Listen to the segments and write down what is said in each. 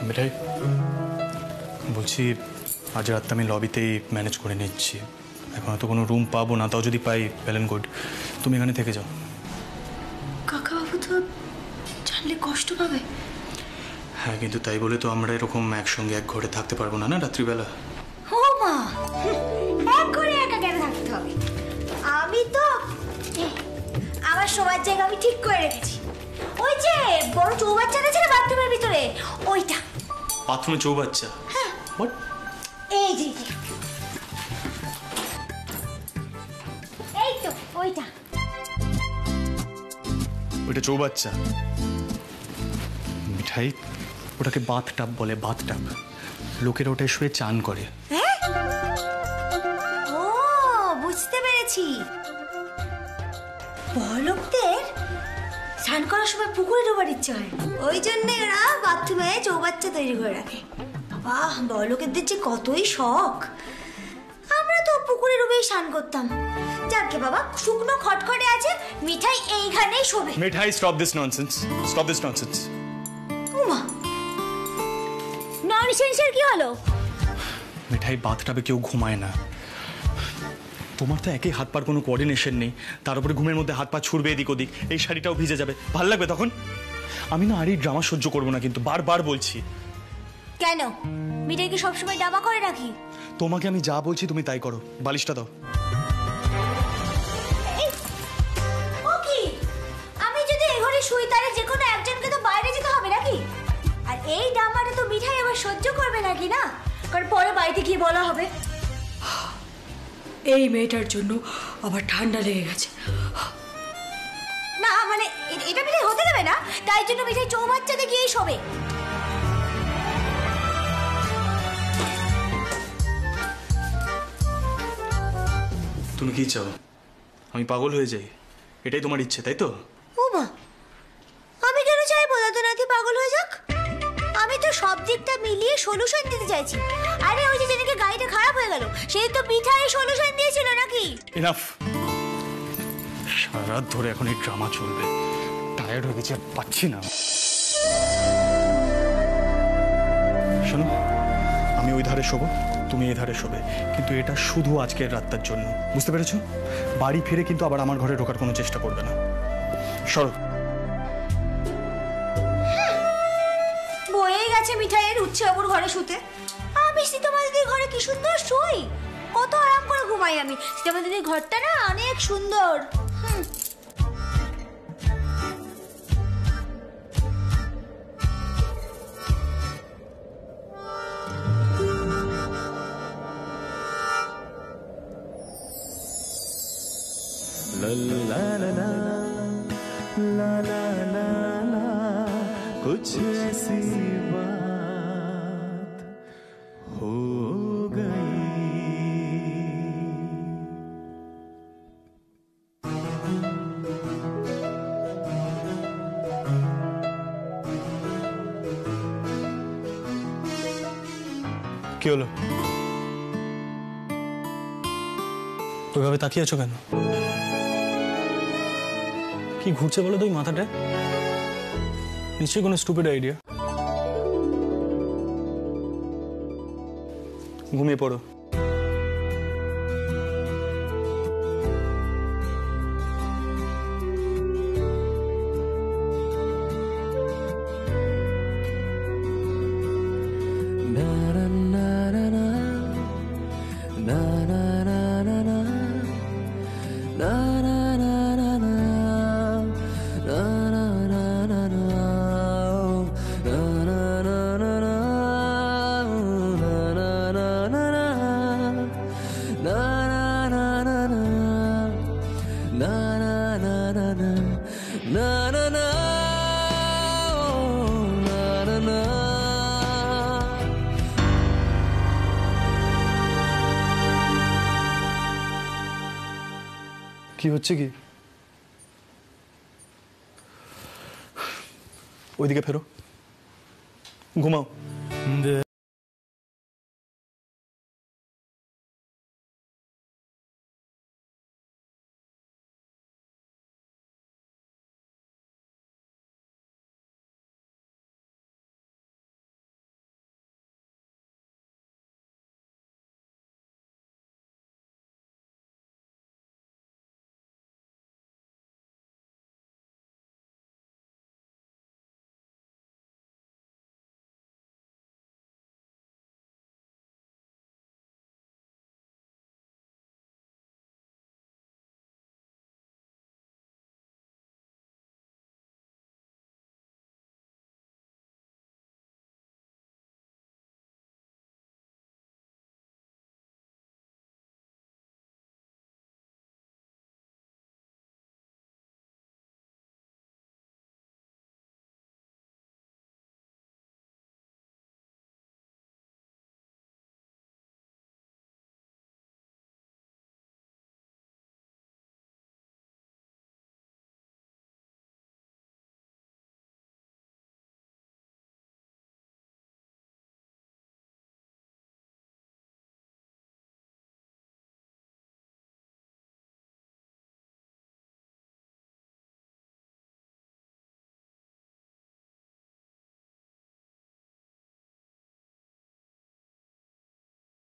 মিঠাই বলছি আজ রাতটা আমি লবিতেই ম্যানেজ করে নিচ্ছি। এখন তো কোনো রুম পাবো না, তাও যদি পাই ওয়েল অ্যান্ড গুড। তুমি এখানে থেকে যাও। কাকাবাবু তো জানলে কষ্ট পাবে। হ্যাঁ, কিন্তু তাই বলে তো আমরা এরকম একসঙ্গে এক ঘরে থাকতে পারবো না, না রাত্রিবেলা। ও মা, এক ঘরে একা কেন থাকতে হবে? আমি তো আমার শোবার জায়গা আমি ঠিক করে রেখেছি। ওই যে বড় চৌবাচ্চাটা আছে না বাথরুমের ভিতরে, ওইটা। বাথরুমে চৌবাচ্চা? হ্যাঁ। হোয়াট? এই যে এই তো ওইটা। ওইটা চৌবাচ্চা? মিঠাই, ওটাকে বাথটাব বলে, বাথটাব। লোকেরা ওটায় শুয়ে চান করে। হ্যাঁ, ও বুঝতে পেরেছি। বড়লোকদের স্নান করার সময় পুকুরে ডোবার ইচ্ছে হয়, ওই জন্য ওরা বাথরুমে চৌবাচ্চা তৈরি করে রাখে। বাহ, বড়লোকেদের যে কতই শখ। আমরা তো পুকুরে ডুবেই স্নান করতাম। যাকে বাবা, শুকনো খটখটে আছে, মিঠাই এইখানেই শোবে। Mithai, stop this nonsense, stop this nonsense. Uma, ননসেন্সের কি হলো? মিঠাই, বাথটাবে কেউ ঘুমায় না। তোমার তো একই হাত পার কোনো কোঅর্ডিনেশন নেই, তার উপরে ঘুমের মধ্যে হাত পা ছুড়বে এদিক ওদিক, এই শাড়িটাও ভিজে যাবে, ভাল লাগবে তখন? আমি না আর এই ড্রামা সহ্য করবো না, কিন্তু বারবার বলছি। কেন, মিঠাইকে সবসময় ডাবা করে রাখি? তোমাকে আমি যা বলছি তুমি তাই করো। বালিশটা দাও। ও কি, আমি যদি এই ঘরে শুই তাহলে যে কোনো একজনকে তো বাইরে যেতে হবে নাকি? আর এই ডামাটা তো মিঠাই আবার সহ্য করবে নাকি, না? কারণ পরে বাড়িতে গিয়ে বলা হবে এই মেয়েটার জন্য আবার ঠান্ডা লেগে গেছে। না, মানে এটা মিঠাই হতে দেবে না, তাই জন্য মিঠাই চৌবাচ্চাতে গিয়েই শোবে। তুমি কি চাও, আমি পাগল হয়ে যাই? এটাই তোমার ইচ্ছে, তাই তো? উমা, আমি কেন চাইবো দাদুনাথি পাগল হয়ে যাক? আমি তো সব দিকটা মিলিয়ে সলিউশন দিতে চাইছি। আরে ওই যে যেদিকে গাড়িটা খারাপ হয়ে গেল, সেই তো মিঠাই সলিউশন দিয়েছিল নাকি? এনাফ। সারা রাত ধরে এখন এই ড্রামা চলবে, টায়ার্ড হয়ে গেছি, আর পাচ্ছি না। শোনো, আমি ওই ধারে শোবো, তুমি এই ধারে শোবে, কিন্তু এটা শুধু আজকের রাতটার জন্য, বুঝতে পেরেছো? বাড়ি ফিরে কিন্তু আবার আমার ঘরে ঢোকার কোনো চেষ্টা করবে না। সরো। বয়ে গেছে মিঠাইয়ের উচ্ছে বাবুর ঘরে শুতে। আমি সীতামা দিদির ঘরে কি সুন্দর শুই, কত আরাম করে ঘুমাই আমি। সীতামা দিদির ঘরটা না অনেক সুন্দর। कुछ ऐसी बात हो गई। কি হলো? ওইভাবে তাকিয়ে আছো কেন? কি ঘুরছে বলো তো ওই মাথাটা? নিশ্চয়ই কোনো স্টুপিড আইডিয়া। ঘুমিয়ে পড়ো। কি হচ্ছে কি? ওইদিকে ফেরো, ঘুমাও।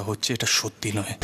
হচ্ছে এটা সত্যি নয়।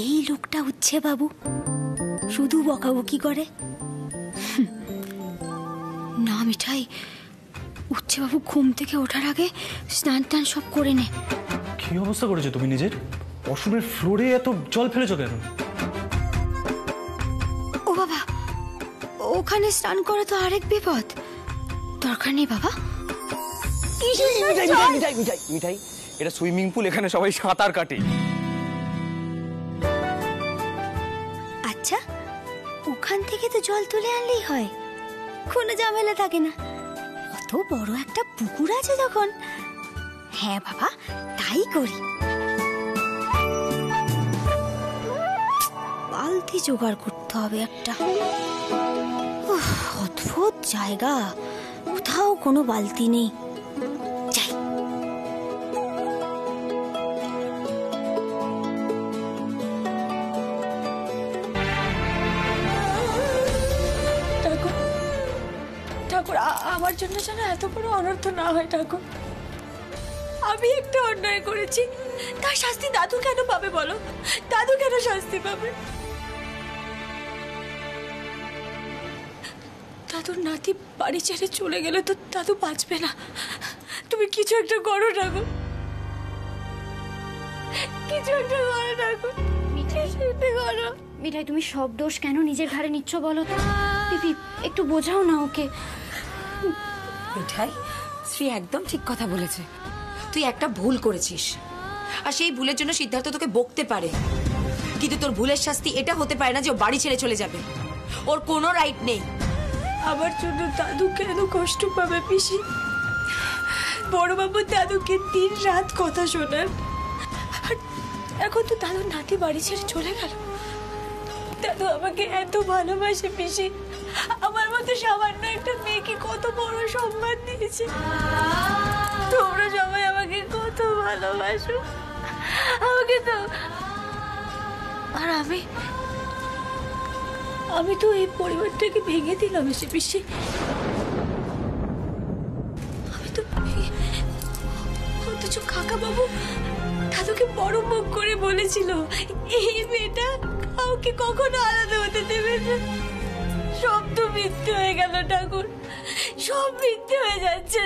এই লোকটা উচ্ছে বাবু শুধু বকাবকি করে। না মিঠাই, উচ্ছে বাবু ঘুম থেকে ওঠার আগে স্নান টান সব করে নে। কি অবস্থা করেছো তুমি নিজের? ওয়াশরুমের ফ্লোরে এত জল ফেলেছো কেন? ও বাবা, ওখানে স্নান করে তো আরেক বিপদ। দরকার নেই বাবা। মিঠাই, এটা সুইমিং পুল, এখানে সবাই সাঁতার কাটে। আচ্ছা, ওখান থেকে তো জল তুলে আনলেই হয়, কোনো ঝামেলা থাকে না। অত বড় একটা পুকুর আছে যখন। হ্যাঁ বাবা, তাই করি। বালতি জোগাড় করতে হবে একটা। অদ্ভুত জায়গা, কোথাও কোনো বালতি নেই। যাই। ঠাকুর, ঠাকুর, আমার জন্য যেন এত বড় অনর্থ না হয় ঠাকুর। আমি একটা অন্যায় করেছি, তার শাস্তি দাদু কেন পাবে বলো? দাদু কেন শাস্তি পাবে? দাদুর নাতি বাড়ি ছেড়ে চলে গেলে তো দাদু বাঁচবে না। তুমি কিছু একটা করো ঠাকুর, কিছু একটা করো ঠাকুর, কিছু একটা করো। মিঠাই, তুমি সব দোষ কেন নিজের ঘাড়ে নিচ্ছ বলো তো? পিপি, একটু বোঝাও না ওকে। মিঠাই, শ্রী একদম ঠিক কথা বলেছে। তুই একটা ভুল করেছিস, আর সেই ভুলের জন্য সিদ্ধার্থ তোকে বকতে পারে, কিন্তু তোর ভুলের শাস্তি এটা হতে পারে না যে ও বাড়ি ছেড়ে চলে যাবে। ওর কোনো রাইট নেই। আমার জন্য দাদু কেন কষ্ট পাবে পিসি? বড়বাবু দাদুকে দিন রাত কথা শোনান, আর এখন তো দাদুর নাতি বাড়ি ছেড়ে চলে গেল। দাদু আমাকে এত ভালোবাসে পিসি, আমার মতো সামান্য একটা মেয়েকে কত বড় সম্মান দিয়েছে। তোমরা সবাই আমাকে কত ভালোবাসো, আমাকে তো। আর আমি তো এই পরিবারটাকে ভেঙে দিলাম এসে পিসি। আমি তো অথচ কাকা বাবু দাদুকে বড় মুখ করে বলেছিল এই মেয়েটা কাউকে কখনো আলাদা হতে দেবে না। সব তো মিথ্যে হয়ে গেল ঠাকুর, সব মিথ্যে হয়ে যাচ্ছে।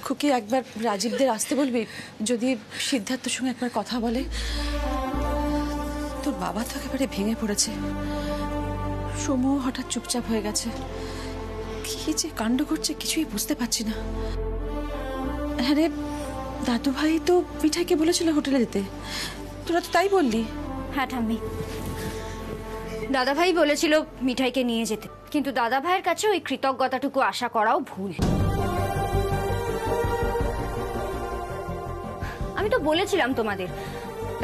খুকি, একবার রাজীবদের আসতে বলবি, যদি সিদ্ধার্থের সঙ্গে একবার কথা বলে। তোর বাবা তো একেবারে ভেঙে পড়েছে, সময় হঠাৎ চুপচাপ হয়ে গেছে। কি যে কাণ্ড করছে কিছুই বুঝতে পারছি না। হ্যাঁ রে, দাদু ভাই তো মিঠাইকে বলেছিল হোটেলে যেতে, তোরা তো তাই বললি। হ্যাঁ ঠাম্মি, দাদাভাই বলেছিল মিঠাইকে নিয়ে যেতে, কিন্তু দাদাভাইয়ের কাছে ওই কৃতজ্ঞতাটুকু আশা করাও ভুল। আমি তো বলেছিলাম তোমাদের,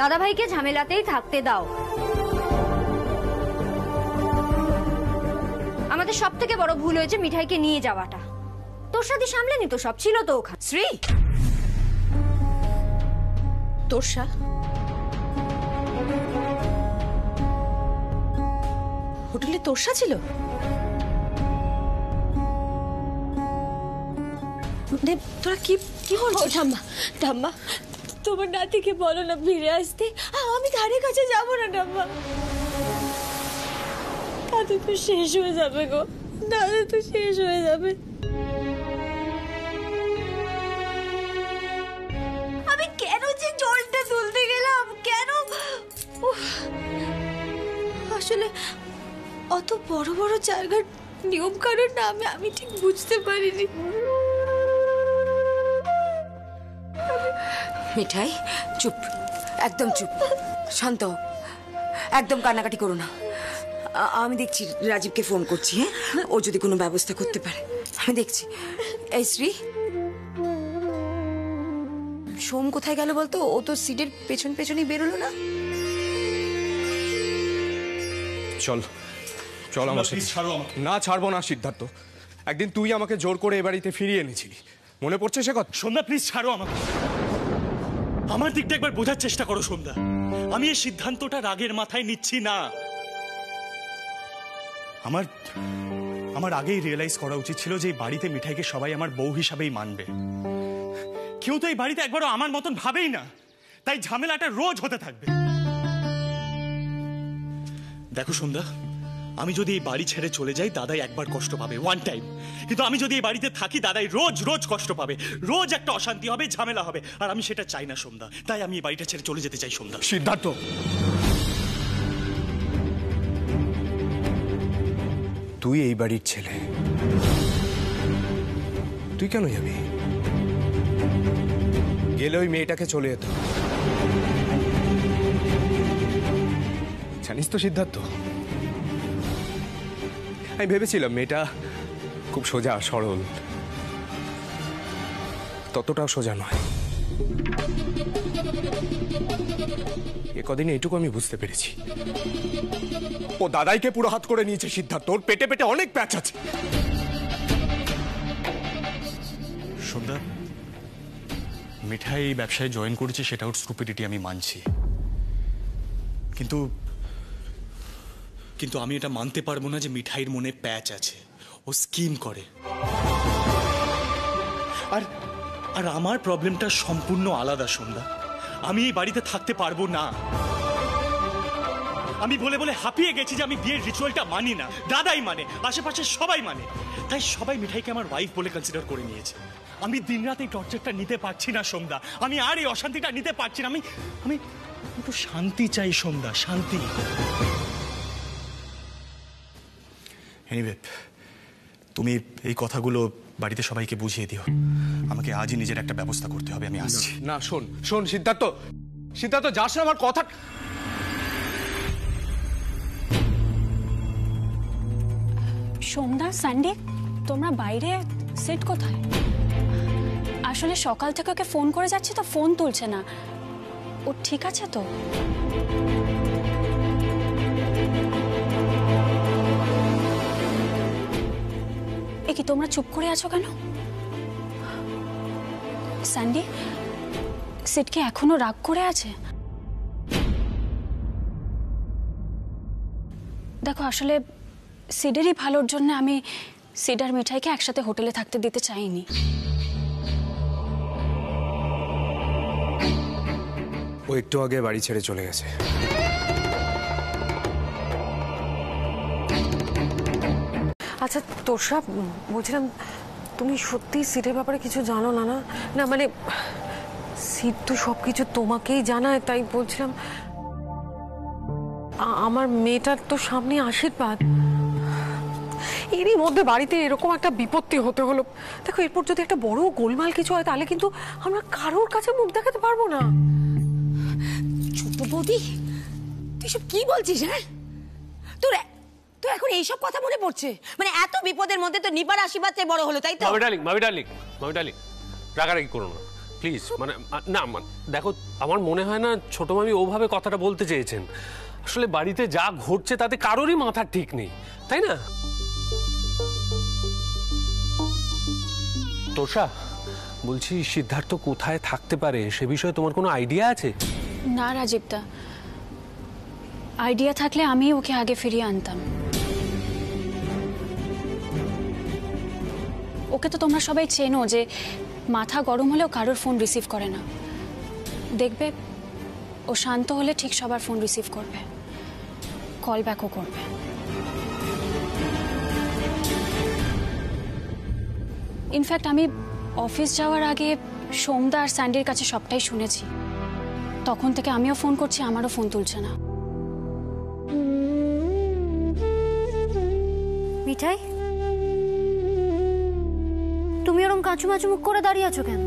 দাদাভাইকে ঝামেলাতেই থাকতে দাও। আমাদের সব থেকে বড় ভুল হয়েছে মিঠাইকে নিয়ে যাওয়াটা। তোর সাথে সামলেনি তো, সব ছিল তো ওখানে। শ্রী, তোরসা হোটেলে তোরসা ছিল? তোরা কি কি করছিস? ঠাম্মা, ঠাম্মা, তোমার নাতিকে বলো না ফিরে আসতে। আমি ধারে কাছে যাবো না ঠাম্মা। দাদু তো শেষ হয়ে যাবে গো, দাদু তো শেষ হয়ে যাবে। আমি কেন যে জল আসলে অত বড় বড় জায়গার নিয়ম কানুন না আমি ঠিক বুঝতে পারিনি। মিঠাই চুপ, একদম চুপ, শান্ত হও, একদম কান্নাকাটি করো না। আমি দেখছি, রাজীবকে ফোন করছি। হ্যাঁ, ও যদি কোনো ব্যবস্থা করতে পারে আমি দেখছি। এই শ্রী, সোম কোথায় গেল বলতো? ও তো সিটের পেছন পেছনই বেরোলো না। চল চল আমার সাথে। ছাড়ো আমাকে। না ছাড়বো না সিদ্ধার্থ, একদিন তুই আমাকে জোর করে এ বাড়িতে ফিরিয়ে এনেছিলি, মনে পড়ছে সে কথা? সন্ধ্যা প্লিজ ছাড়ো আমাকে। আমার দিকটা একবার বোঝার চেষ্টা করো সন্ধ্যা। আমি এই সিদ্ধান্তটা রাগের মাথায় নিচ্ছি না। আমার আগেই রিয়েলাইজ করা উচিত ছিল যে এই বাড়িতে মিঠাইকে সবাই আমার বউ হিসাবেই মানবে। কেউ তো এই বাড়িতে একবারও আমার মতন ভাবেই না, তাই ঝামেলাটা রোজ হতে থাকবে। দেখো সন্ধ্যা, আমি যদি এই বাড়ি ছেড়ে চলে যাই দাদাই একবার কষ্ট পাবে, ওয়ান টাইম। কিন্তু আমি যদি এই বাড়িতে থাকি দাদাই রোজ রোজ কষ্ট পাবে, রোজ একটা অশান্তি হবে, ঝামেলা হবে, আর আমি সেটা চাই না সন্ধ্যা। তাই আমি এই বাড়িটা ছেড়ে চলে যেতে চাই সন্ধ্যা। সিদ্ধার্থ, তুই এই বাড়ির ছেলে, তুই কেন যাবি? গেলে ওই মেয়েটাকে চলে যেত। জানিস তো সিদ্ধার্থ, আমি ভেবেছিলাম মেয়েটা খুব সোজা সরল, ততটাও সোজা নয়। এ কদিনে এটুকু আমি বুঝতে পেরেছি, ও দাদাইকে পুরো হাত করে নিয়েছে সিদ্ধার্থ। ওর পেটে পেটে অনেক প্যাচ আছে। সন্ধ্যা, মিঠাই ব্যবসায় জয়েন করেছে, সেটা ওর স্টুপিডিটি আমি মানছি, কিন্তু কিন্তু আমি এটা মানতে পারবো না যে মিঠাইয়ের মনে প্যাচ আছে, ও স্কিম করে। আর আর আমার প্রবলেমটা সম্পূর্ণ আলাদা সন্ধ্যা। আমি এই বাড়িতে থাকতে পারবো না। আমি বলে বলে হাঁপিয়ে গেছি যে আমি বিয়ের রিচুয়ালটা মানি না, দাদাই মানে, আশেপাশে সবাই মানে, তাই সবাই মিঠাইকে আমার ওয়াইফ বলে কনসিডার করে নিয়েছে। আমি দিনরাত এই টর্চারটা নিতে পারছি না সন্ধ্যা, আমি আর এই অশান্তিটা নিতে পারছি না। আমি আমি একটু শান্তি চাই সন্ধ্যা, শান্তি। এনিওয়ে, তুমি এই কথাগুলো বাড়িতে সবাইকে বুঝিয়ে দিও। আমাকে আজই নিজের একটা ব্যবস্থা করতে হবে, আমি আসছি। না শোন শোন সিদ্ধার্থ, সিদ্ধার্থ যাস না, আমার কথা। সন্ধ্যা, সানডে, তোমরা বাইরে? সেট কোথায়? আসলে সকাল থেকে ওকে ফোন করে যাচ্ছি তো ফোন তুলছে না। ও ঠিক আছে তো? এ কি তোমরা চুপ করে আছো কেন? স্যান্ডি, সেট কি এখনো রাগ করে আছে? দেখো, আসলে সিডেরই ভালোর জন্য আমি সিডার মিঠাইকে একসাথে হোটেলে থাকতে দিতে চাইনি। ও একটু আগে বাড়ি ছেড়ে চলে গেছে। আচ্ছা তোষা, বলছিলাম তুমি সত্যি সিটের ব্যাপারে কিছু জানো না? না না মানে সিট তো সব কিছু তোমাকেই জানায়, তাই বলছিলাম আমার মেয়েটার তো সামনে আশীর্বাদ, এরই মধ্যে বাড়িতে এরকম একটা বিপত্তি হতে হলো। দেখো, এরপর যদি একটা বড় গোলমাল কিছু হয় তাহলে কিন্তু আমরা কারোর কাছে মুখ দেখাতে পারবো না। ছোট বৌদি, তুই সব কি বলছিস? হ্যাঁ, তোর এখন এইসব কথা মনে পড়ছে? মানে এত বিপদের মধ্যে তো নিবার আশীর্বাদ চেয়ে বড় হলো, তাই তো? মামি ডার্লিং, রাগারাগি করো না প্লিজ। মানে না, দেখো, আমার মনে হয় না ছোট মামি ওভাবে কথাটা বলতে চেয়েছেন। আসলে বাড়িতে যা ঘটছে তাতে কারোরই মাথা ঠিক নেই, তাই না? তোষা, বলছি সিদ্ধার্থ কোথায় থাকতে পারে সে বিষয়ে তোমার কোনো আইডিয়া আছে? না রাজীবদা, আইডিয়া থাকলে আমি ওকে আগে ফিরিয়ে আনতাম। ওকে তো তোমরা সবাই চেনো যে মাথা গরম হলেও কারোর ফোন রিসিভ করে না। দেখবে ও শান্ত হলে ঠিক সবার ফোন রিসিভ করবে, কল ব্যাকও করবে। ইনফ্যাক্ট আমি অফিস যাওয়ার আগে সোমদা আর স্যান্ডির কাছে সবটাই শুনেছি। তখন থেকে আমিও ফোন করছি, আমারও ফোন তুলছে না। মিঠাই, তুমি ওরকম কাঁচুমাচু মুখ করে দাঁড়িয়ে আছো কেন?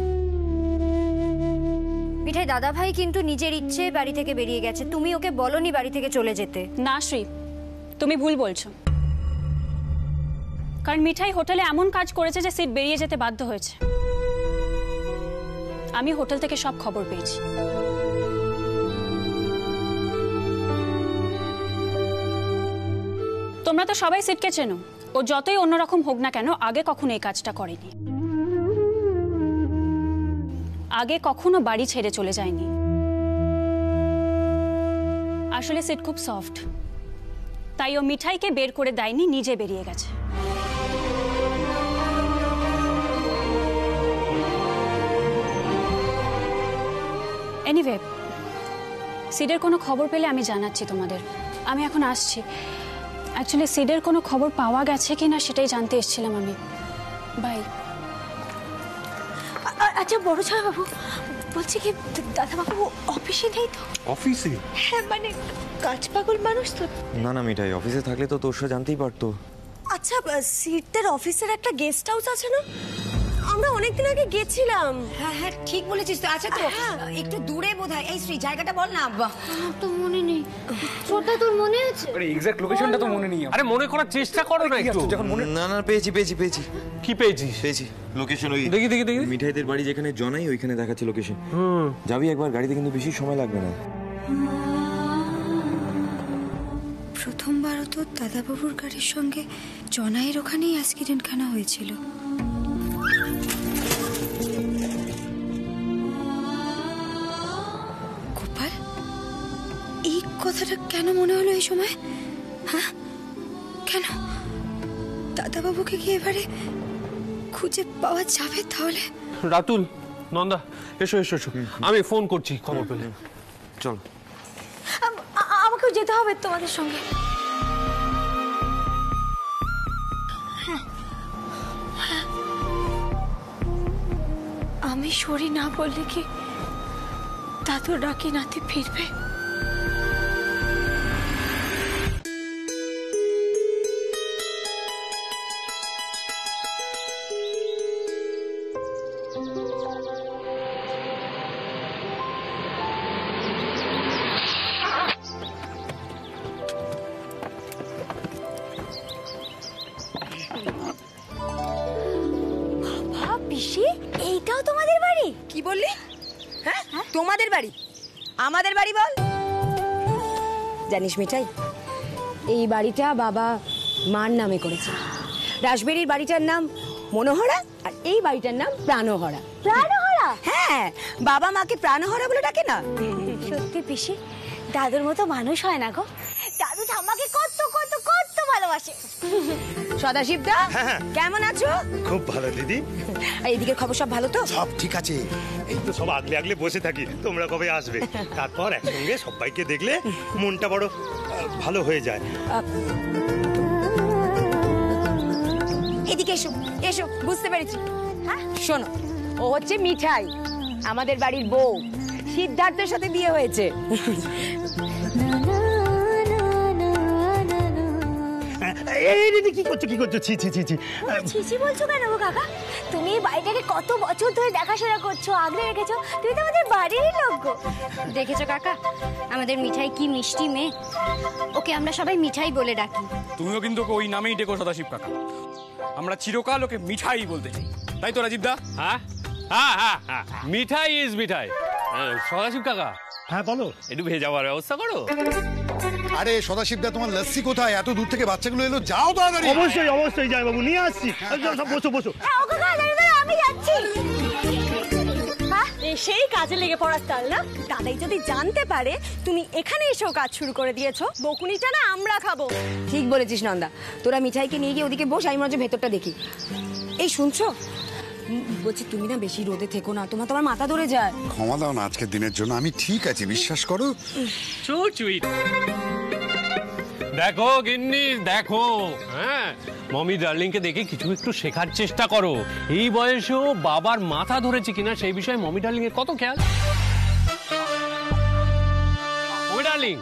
মিঠাই, দাদা ভাই কিন্তু নিজের ইচ্ছে বাড়ি থেকে বেরিয়ে গেছে, তুমি ওকে বলনি বাড়ি থেকে চলে যেতে। না শ্রী, তুমি ভুল বলছো। কারণ মিঠাই হোটেলে এমন কাজ করেছে যে সিট বেরিয়ে যেতে বাধ্য হয়েছে। আমি হোটেল থেকে সব খবর পেয়েছি। তোমরা তো সবাই সিটকে চেনো, ও যতই অন্যরকম হোক না কেন আগে কখনো এই কাজটা করেনি। আগে কখনো বাড়ি ছেড়ে চলে যায়নি। আসলে সিট খুব সফট, তাই ও মিঠাইকে বের করে দেয়নি, নিজে বেরিয়ে গেছে। এনিওয়ে, সিডের কোনো খবর পেলে আমি জানাচ্ছি তোমাদের। আমি এখন আসছি। অ্যাকচুয়ালি সিডের কোনো খবর পাওয়া গেছে কিনা সেটাই জানতে এসেছিলাম আমি। বাই। আচ্ছা বড় ছাড়া বাবু, বলছি কি দাদা বাবু অফিসে নেই তো? অফিসে? হ্যাঁ, মানে কাজ পাগল মানুষ তো। না না মিঠাই, অফিসে থাকলে তো তোর সাথে জানতেই পারতো। আচ্ছা, সিটদের অফিসের একটা গেস্ট হাউস আছে না? আমরা অনেকদিন আগে গেছিলাম। হ্যাঁ হ্যাঁ, ঠিক বলেছিস তো। আচ্ছা তো একটু দূরে বোধহয়। এই শ্রী, জায়গাটা বল না। আমার তো মনে নেই। শ্রদ্ধা, তোর মনে আছে? আরে এক্সাক্ট লোকেশনটা তো মনে নেই। আরে মনে করার চেষ্টা করো না একটু। যখন মনে না না পেয়েছি। কি পেয়েছিস? পেয়েছি লোকেশন। ওই দেখি। মিঠাইদের বাড়ি যেখানে জনাই, ওইখানে দেখাচ্ছে লোকেশন। যাবি একবার, গাড়িতে কিন্তু বেশি সময় লাগবে না। প্রথমবারও তো দাদাবাবুর গাড়ির সঙ্গে জনাইয়ের ওখানেই অ্যাক্সিডেন্ট খানা হয়েছিল। গোপাল, এই কথাটা কেন মনে হলো এই সময়? হ্যাঁ, কেন? দাদাবাবুকে কি এবারে খুঁজে পাওয়া যাবে তাহলে? রাতুল, নন্দা, এসো। আমি ফোন করছি খবর পেলে। চল। আমাকেও যেতে হবে তোমাদের সঙ্গে। আমি সরি না বললে কি দাদু ডাকি নাতি ফিরবে? পিসি, এইটাও তোমাদের বাড়ি? কি বললি? হ্যাঁ, তোমাদের বাড়ি? আমাদের বাড়ি বল। জানিস মিঠাই, এই বাড়িটা বাবা মার নামে করেছে। রাসবেরির বাড়িটার নাম মনোহরা, আর এই বাড়িটার নাম প্রাণহরা। প্রাণহরা? হ্যাঁ, বাবা মাকে প্রাণহরা বলে ডাকে না। সত্যি পিসি, দাদুর মতো মানুষ হয় না গো। দাদু ঠাম্মাকে কত কত কত ভালোবাসে। সদাশিবদা, কেমন আছো? খুব ভালো দিদি। আর এদিকে খবর সব ভালো তো? সব ঠিক আছে। এই তো সব আগলে বসে থাকি, তোমরা কবে আসবে। তারপর একসঙ্গে সবাইকে দেখলে মনটা বড় ভালো হয়ে যায়। এদিকে এসো, বুঝতে পেরেছি। হ্যাঁ, শোনো, ও হচ্ছে মিঠাই, আমাদের বাড়ির বউ। সিদ্ধার্থের সাথে বিয়ে হয়েছে। কি করছো? ছি। ছিছি বলছো কেন গো কাকা? তুমি এই বাড়িটাকে কত বছর ধরে দেখাশোনা করছো, আগলে রেখেছো। তুমি তো আমাদের বাড়িরই লোক গো। দেখেছো কাকা, আমাদের মিঠাই কি মিষ্টি মেয়ে। ওকে আমরা সবাই মিঠাই বলে ডাকি। তুমিও কিন্তু ওকে ওই নামেই ডেকো সদাশিব কাকা। আমরা চিরকাল ওকে মিঠাই বলতে চাই, তাই তো রাজীব দা? হ্যাঁ, মিঠাই ইজ মিঠাই। সদাশিব কাকা, হ্যাঁ বলো। একটু ভেজে যাওয়ার ব্যবস্থা করো। আরে সদাশিবদা, তোমার লস্যি কোথায়? এত দূর থেকে বাচ্চাগুলো এলো, যাও তাড়াতাড়ি। অবশ্যই যাই বাবু, নিয়ে আসছি। বসো। ও কাকা, আমি যাচ্ছি। সেই কাজে লেগে পড়ার তাল না? দাদাই যদি জানতে পারে তুমি এখানে এসেও কাজ শুরু করে দিয়েছো, বকুনিটা না আমরা খাবো। ঠিক বলেছিস নন্দা, তোরা মিঠাইকে নিয়ে গিয়ে ওদিকে বস, আমি মনে ভেতরটা দেখি। এই শুনছো, বলছি তুমি না বেশি রোদে থেকো না, তোমার মাথা ধরে যায়। ক্ষমা দাও না আজকের দিনের জন্য, আমি ঠিক আছি, বিশ্বাস করো। দেখো গিন্নি, দেখো, হ্যাঁ, মমি ডার্লিংকে দেখে কিছু একটু শেখার চেষ্টা করো। এই বয়সেও বাবার মাথা ধরেছে কিনা সেই বিষয়ে মমি ডার্লিং এর কত খেয়াল। মমি ডার্লিং,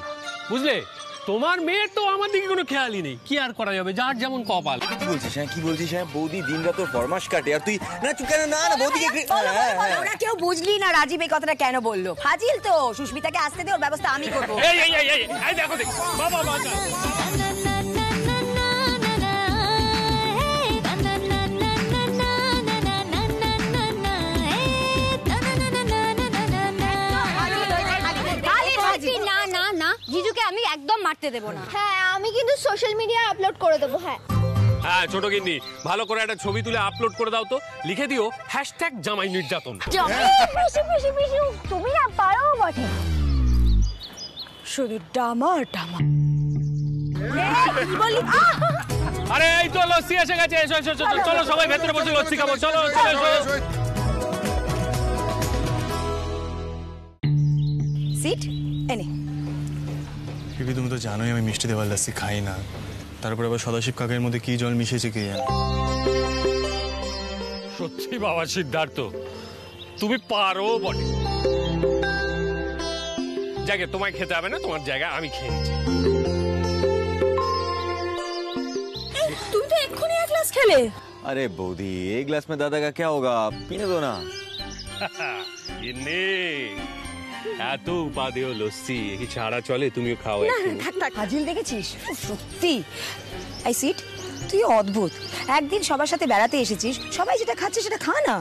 বুঝলে, তোমার মেয়ের তো আমার দিকে কোনো খেয়ালই নেই, কি আর করা যাবে, যার যেমন কপাল। কি বলছিস হ্যাঁ, কি বলছিস হ্যাঁ? বৌদি দিন রাত তোর ফরমাস কাটে আর তুই না চুপ কেন? না না বৌদিকে ওরা কেউ বুঝলি না রাজীব এই কথাটা কেন বললো। ফাজিল তো, সুস্মিতাকে আসতে দে, ওর ব্যবস্থা আমি করবো। এই এই এই এই দেখো দেখো বাবা বাবা না না না, জিজুকে আমি একদম মারতে দেবো না। হ্যাঁ, আমি কিন্তু সোশ্যাল মিডিয়ায় আপলোড করে দেবো। হ্যাঁ হ্যাঁ, ছোট গিন্নি ভালো করে একটা ছবি তুলে আপলোড করে দাও তো, লিখে দিও #জামাই নির্যাতন। তুমি না পারো বটে, শুধু ডামা ডামা। আরে এই তো লস্যি এসে গেছে, এসো এসো চলো সবাই ভেতরে বসে লস্যি খাবো, চলো চলো চলো। সিট এনে। পিপি তুমি তো জানোই আমি মিষ্টি দেওয়ার লস্যি খাই না, তারপরে আবার সদাশিব কাকের মধ্যে কি জল মিশেছে কে জানে। সত্যি বাবা সিদ্ধার্থ, তুমি পারো বটে। জায়গা তোমায় খেতে হবে না, তোমার জায়গা আমি খেয়ে নিচ্ছি। তুমি তো এক্ষুনি এক গ্লাস খেলে। अरे बौदी एक गिलास में दादा का क्या होगा, पीने दो ना। এত উপাদেয় লস্যি কি ছাড়া চলে? তুমিও খাও। ফাজিল দেখেছিস সত্যি। এই সিট, তুই অদ্ভুত। একদিন সবার সাথে বেড়াতে এসেছিস, সবাই যেটা খাচ্ছে সেটা খা না।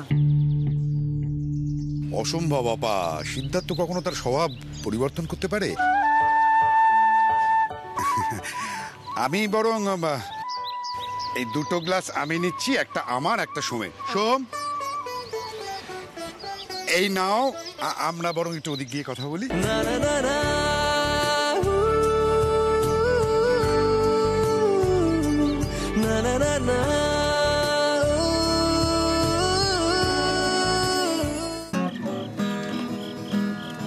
অসম্ভব বাবা, সিদ্ধার্থ কখনো তার স্বভাব পরিবর্তন করতে পারে? আমি বরং এই দুটো গ্লাস আমি নিচ্ছি, একটা আমার একটা সোমের। সোম এই নাও, আমরা বরং একটু ওদিক গিয়ে কথা বলি।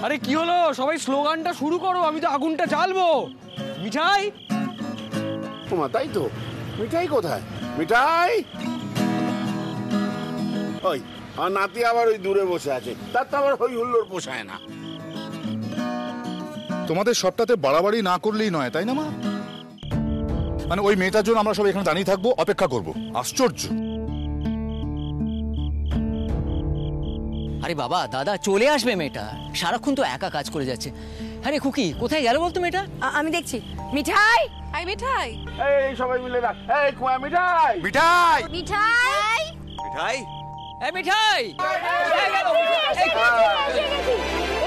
আরে কি হলো, সবাই স্লোগানটা শুরু করো, আমি তো আগুনটা জ্বালবো। মিঠাই তোমার তাই তো, মিঠাই কোথায়? মিঠাই ওই আর নাতি আবার ওই দূরে বসে আছে, তার তো আবার হই হুল্লোর পোষায় না। তোমাদের সবটাতে বাড়াবাড়ি না করলেই নয়, তাই না মা? মানে ওই মেয়েটার জন্য আমরা সব এখানে দাঁড়িয়ে থাকবো, অপেক্ষা করব? আশ্চর্য। আরে বাবা, দাদা চলে আসবে, মেয়েটা সারাক্ষণ তো একা কাজ করে যাচ্ছে। আরে খুকি কোথায় গেল বলতো মেয়েটা? আমি দেখছি। মিঠাই, আই মিঠাই, এই সবাই মিলে রাখ। এই কুয়া মিঠাই, মিঠাই মিঠাই মিঠাই এই মিঠাই,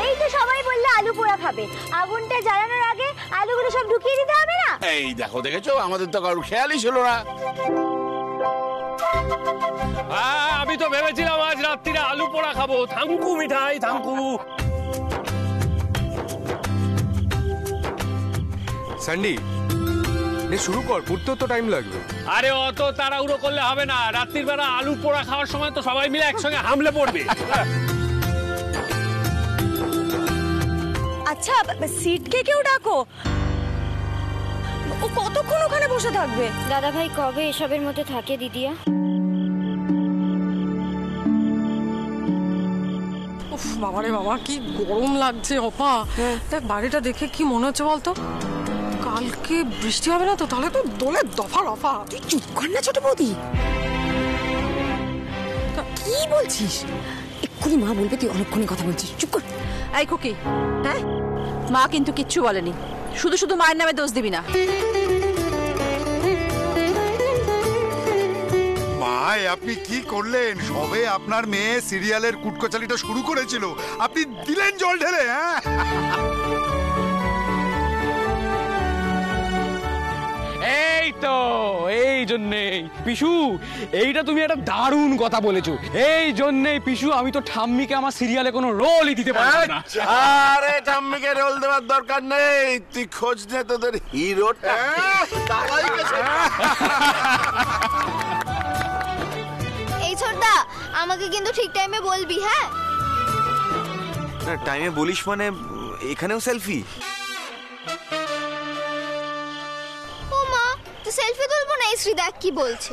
এই তো সবাই বললে আলু পোড়া খাবে, আগুনটা জ্বালানোর আগে আলুগুলো সব ঢুকিয়ে দিতে হবে না? এই দেখো, দেখেছো আমাদের তো কারোর খেয়ালই ছিল না। আমি তো ভেবেছিলাম আজ রাত্রিরে আলু পোড়া খাবো। থাঙ্কু মিঠাই, থাঙ্কু। স্যান্ডি শুরু কর, পড়তেও তো টাইম লাগবে। আরে অত তাড়াহুড়ো করলে হবে না, রাত্রির বেলা আলু পোড়া খাওয়ার সময় তো সবাই মিলে একসঙ্গে হামলে পড়বে। আচ্ছা সিটকে কেউ ডাকো, ও কতক্ষণ ওখানে বসে থাকবে? দাদা ভাই কবে এসবের মধ্যে থাকে দিদিয়া? উফ বাবারে বাবা, কি গরম লাগছে অপা। দেখ বাড়িটা দেখে কি মনে হচ্ছে বলতো, কালকে বৃষ্টি হবে না তো? তাহলে তো দোলে দফা রফা। তুই চুপ কর না ছোট বৌদি। কি বলছিস? এক্ষুনি মা বলবে তুই অনেকক্ষণই কথা বলছিস, চুপ কর। এই খুকি, হ্যাঁ মা কিন্তু কিচ্ছু বলেনি, শুধু শুধু মায়ের নামে দোষ দিবি না। মায় আপনি কি করলেন? সবে আপনার মেয়ে সিরিয়ালের কুটকচালিটা শুরু করেছিল, আপনি দিলেন জল ঢেলে। হ্যাঁ এই তো এই জন্যেই পিসু, এইটা তুমি একটা দারুণ কথা বলেছো। এই জন্যেই পিসু আমি তো ঠাম্মিকে আমার সিরিয়ালে কোনো রোলই দিতে পারবো না। আরে ঠাম্মিকে রোল দেওয়ার দরকার নেই, তুই খোঁজ নে তোদের হিরোটা। এই ছোটদা, আমাকে কিন্তু ঠিক টাইমে বলবি। হ্যাঁ না টাইমে বলিস মানে এখানেও সেলফি? ও মা, তুই সেলফি তুলবো না? শ্রী দেখ কি বলছে।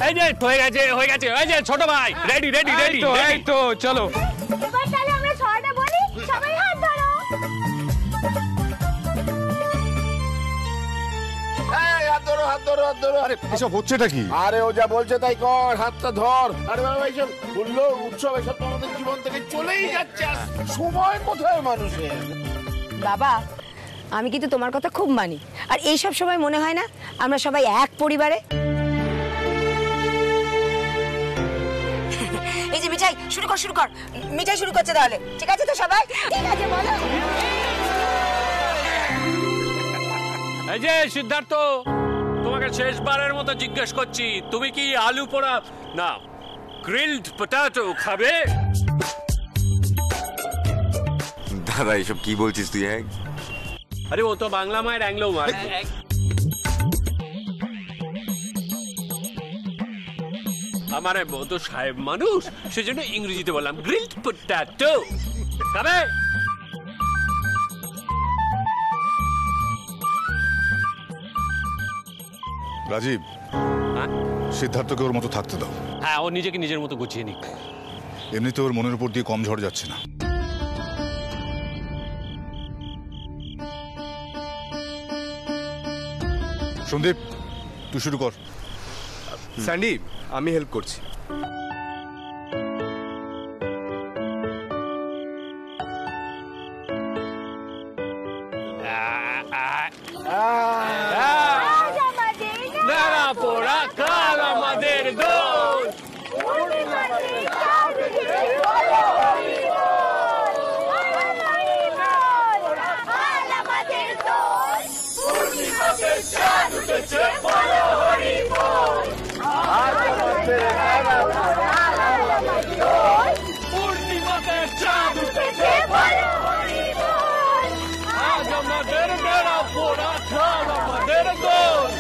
এই যে হয়ে গেছে এই যে ছোট ভাই রেডি রেডি রেডি এই তো চলো। এবার তাহলে আমরা ছড়াটা বলি, সবাই হাত ধরো। এই, হাত ধরো হাত ধরো হাত ধরো। আরে এসব হচ্ছেটা কি? আরে ও যা বলছে তাই কর, হাতটা ধর। আরে বাবা এইসব হুল্লো উৎসব এসব তো আমাদের জীবন থেকে চলেই যাচ্ছে, আর সময় কোথায় মানুষের? বাবা, আমি কিন্তু তোমার কথা খুব মানি। আর এই সব সময় মনে হয় না আমরা সবাই এক পরিবারে? এই যে মিঠাই শুরু কর মিঠাই শুরু করছে তাহলে। ঠিক আছে তো সবাই? ঠিক আছে বলো। এই যে সিদ্ধার্থ, তোমাকে শেষবারের মতো জিজ্ঞেস করছি, তুমি কি আলু পোড়া না গ্রিলড পটেটো খাবে? দাদা এসব কি বলছিস তুই? হ্যাঁ আরে ও তো বাংলা মায়ের অ্যাংলো মার। আমার ও তো সাহেব মানুষ, সেজন্য ইংরেজিতে বললাম গ্রিলড পটেটো খাবে। রাজীব, সিদ্ধার্থকে ওর মতো থাকতে দাও। হ্যাঁ, ও নিজেকে নিজের মতো গুছিয়ে নিক। এমনিতে ওর মনের উপর দিয়ে কম ঝড় যাচ্ছে না। সন্দীপ, তুই শুরু কর। স্যান্ডি, আমি হেল্প করছি। নাড়া পোড়া কাল আমাদের দোষ। পূর্ণিমাতে চাঁদ উঠেছে, আজ আমাদের নাড়া পোড়া কাল আমাদের দোষ।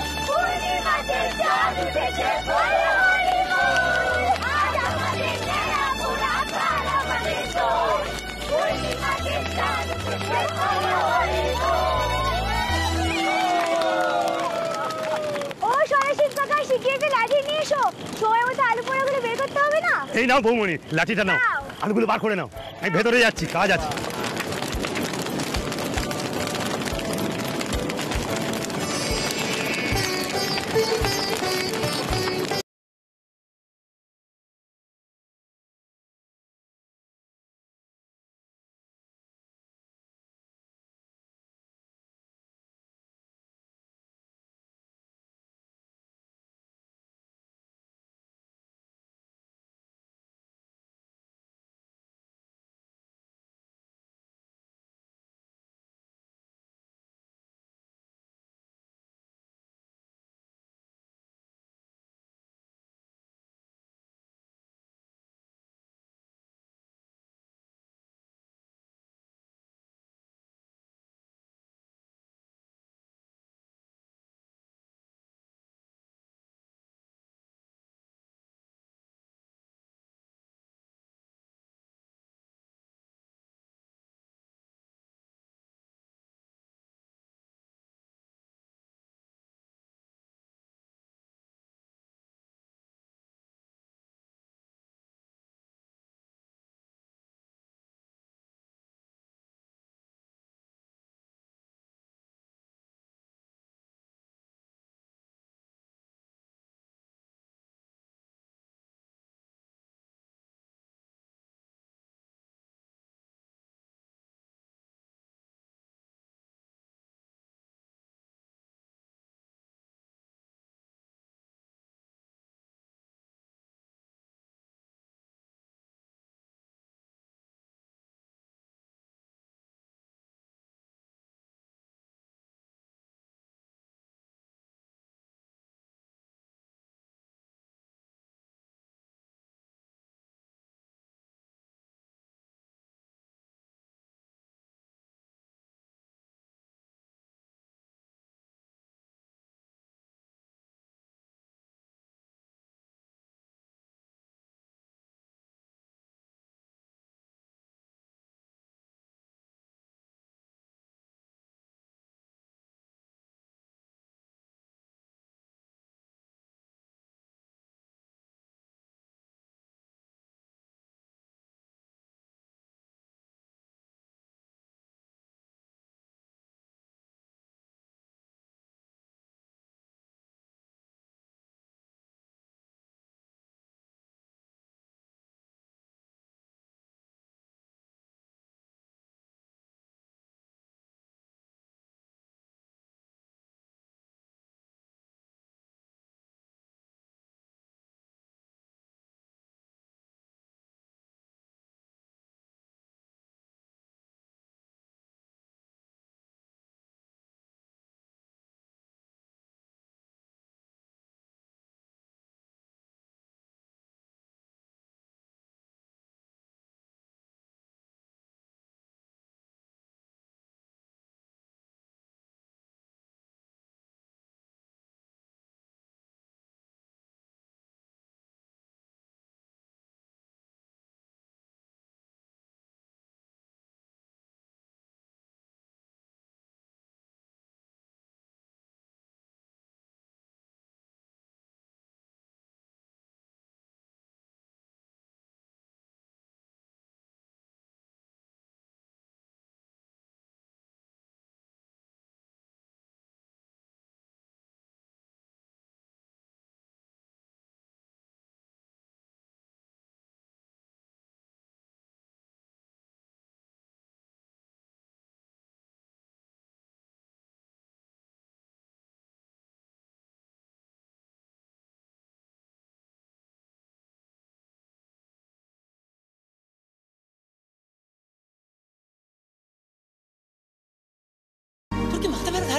ও সরস্বতী কাকা, শিখিয়ে যে লাঠি নিয়ে এসো, সময় মতো আলু পোড়াগুলো বের করতে হবে না? এই নাও বৌমণি, লাঠিটা নাও, আলুগুলো বার করে নাও। আমি ভেতরে যাচ্ছি, কাজ আছে।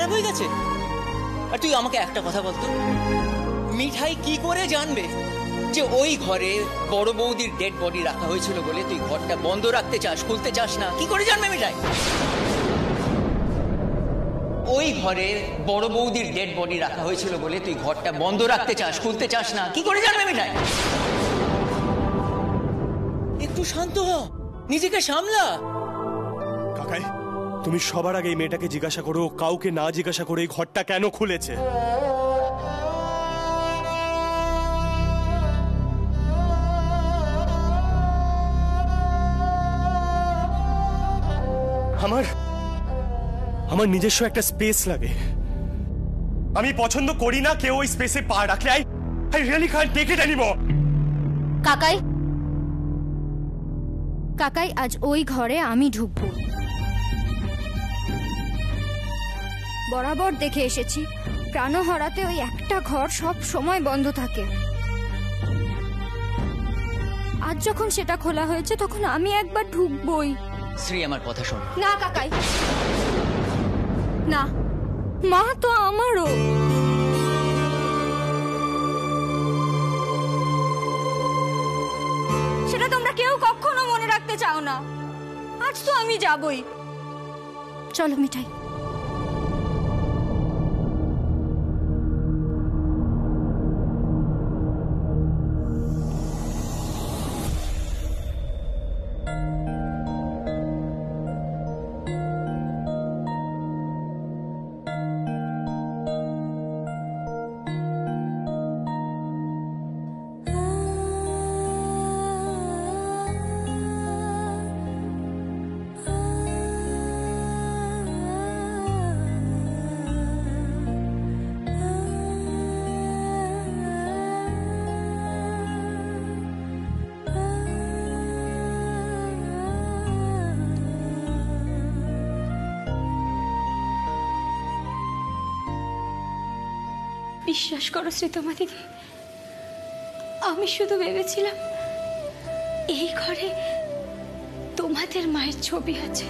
খারাপ হয়ে গেছে? আর তুই আমাকে একটা কথা বলতো, মিঠাই কি করে জানবে যে ওই ঘরে বড় বৌদির ডেড বডি রাখা হয়েছিল বলে তুই ঘরটা বন্ধ রাখতে চাস, খুলতে চাস না? কি করে জানবে মিঠাই? ওই ঘরে বড় বৌদির ডেড বডি রাখা হয়েছিল বলে তুই ঘরটা বন্ধ রাখতে চাস, খুলতে চাস না? কি করে জানবে মিঠাই? একটু শান্ত হ, নিজেকে সামলা। কাকাই, তুমি সবার আগে এই মেয়েটাকে জিজ্ঞাসা করো, কাউকে না জিজ্ঞাসা করে এই ঘরটা কেন খুলেছে। আমার নিজস্ব একটা স্পেস লাগে। আমি পছন্দ করি না কেউ ওই স্পেসে পা রাখলে। I really can't take it anymore. কাকাই, কাকাই, আজ ওই ঘরে আমি ঢুকবো। বরাবর দেখে এসেছি প্রাণহরাতে ওই একটা ঘর সব সময় বন্ধ থাকে। আজ যখন সেটা খোলা হয়েছে তখন আমি একবার ঢুকবই। শ্রী, আমার কথা শোন। না কাকাই, না, মা তো আমারও। সেটা তোমরা কেউ কখনো মনে রাখতে চাও না। আজ তো আমি যাবই। চলো মিঠাই। বিশ্বাস করো শ্রীতমা দিদি, আমি শুধু ভেবেছিলাম এই ঘরে তোমাদের মায়ের ছবি আছে।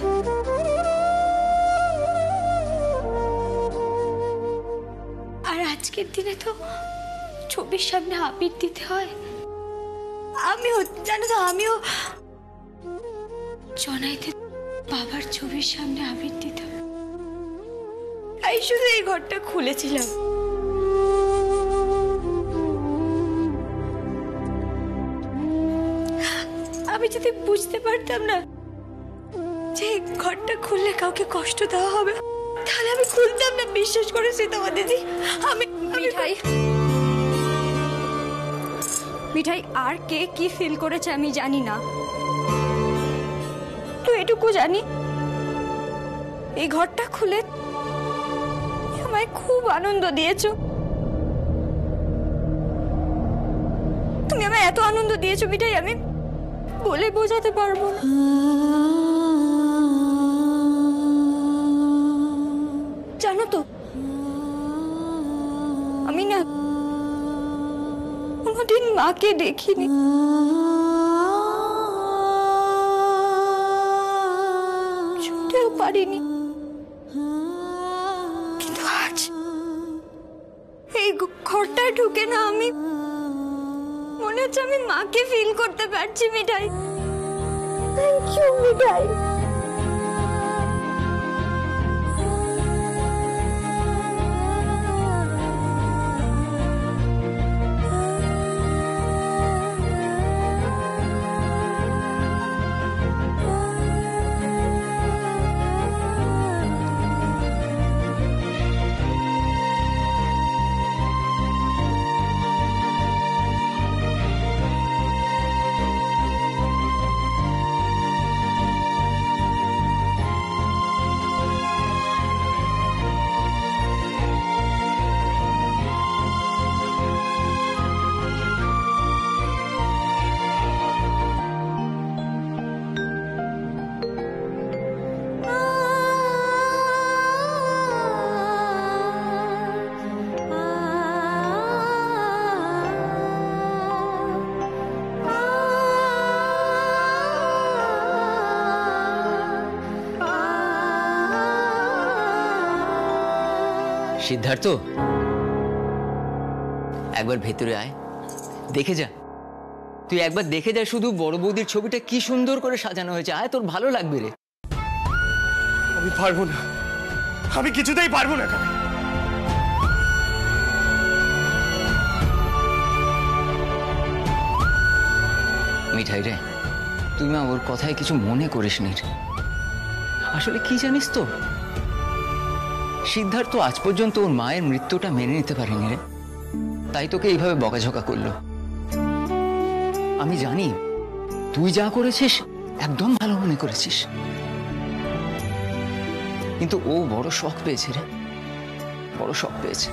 আর আজকের দিনে তো ছবির সামনে আবির দিতে হয়। আমিও জানো তো, আমিও জনাইতে বাবার ছবির সামনে আবির দিতাম। তাই শুধু এই ঘরটা খুলেছিলাম। আমি যদি বুঝতে পারতাম না যে ঘরটা খুললে কাউকে কষ্ট দেওয়া হবে, তাহলে আমি খুলতাম না। বিশ্বাস করে সীতামা দিদি, আমি মিঠাই মিঠাই আর কে কি ফিল করেছে আমি জানি না, তো এটুকু জানি এই ঘরটা খুলে আমায় খুব আনন্দ দিয়েছো। তুমি আমায় এত আনন্দ দিয়েছো মিঠাই, আমি বলে বোঝাতে পারবো না। জানো তো, আমি না কোনোদিন মাকে দেখিনি। ছুটেও পারিনি, কিন্তু আজ এই ঘরটায় ঢুকে না আমি মনে হচ্ছে আমি মাকে ফিল করতে পারছি মিঠাই। থ্যাংক ইউ মিঠাই। সিদ্ধার্থ, একবার ভেতরে আয়, দেখে যা। তুই একবার দেখে যা শুধু বড় বৌদির ছবিটা কি সুন্দর করে সাজানো হয়েছে। আয়, তোর ভালো লাগবে রে। আমি পারবো না, আমি কিছুতেই পারবো না কাকা। মিঠাই রে, তুই মা ওর কথায় কিছু মনে করিস নি। আসলে কি জানিস তো, সিদ্ধার্থ আজ পর্যন্ত ওর মায়ের মৃত্যুটা মেনে নিতে পারেনি রে, তাই তোকে এইভাবে বকাঝকা করলো। আমি জানি তুই যা করেছিস একদম ভালো মনে করেছিস, কিন্তু ও বড় শখ পেয়েছে রে, বড় শখ পেয়েছে।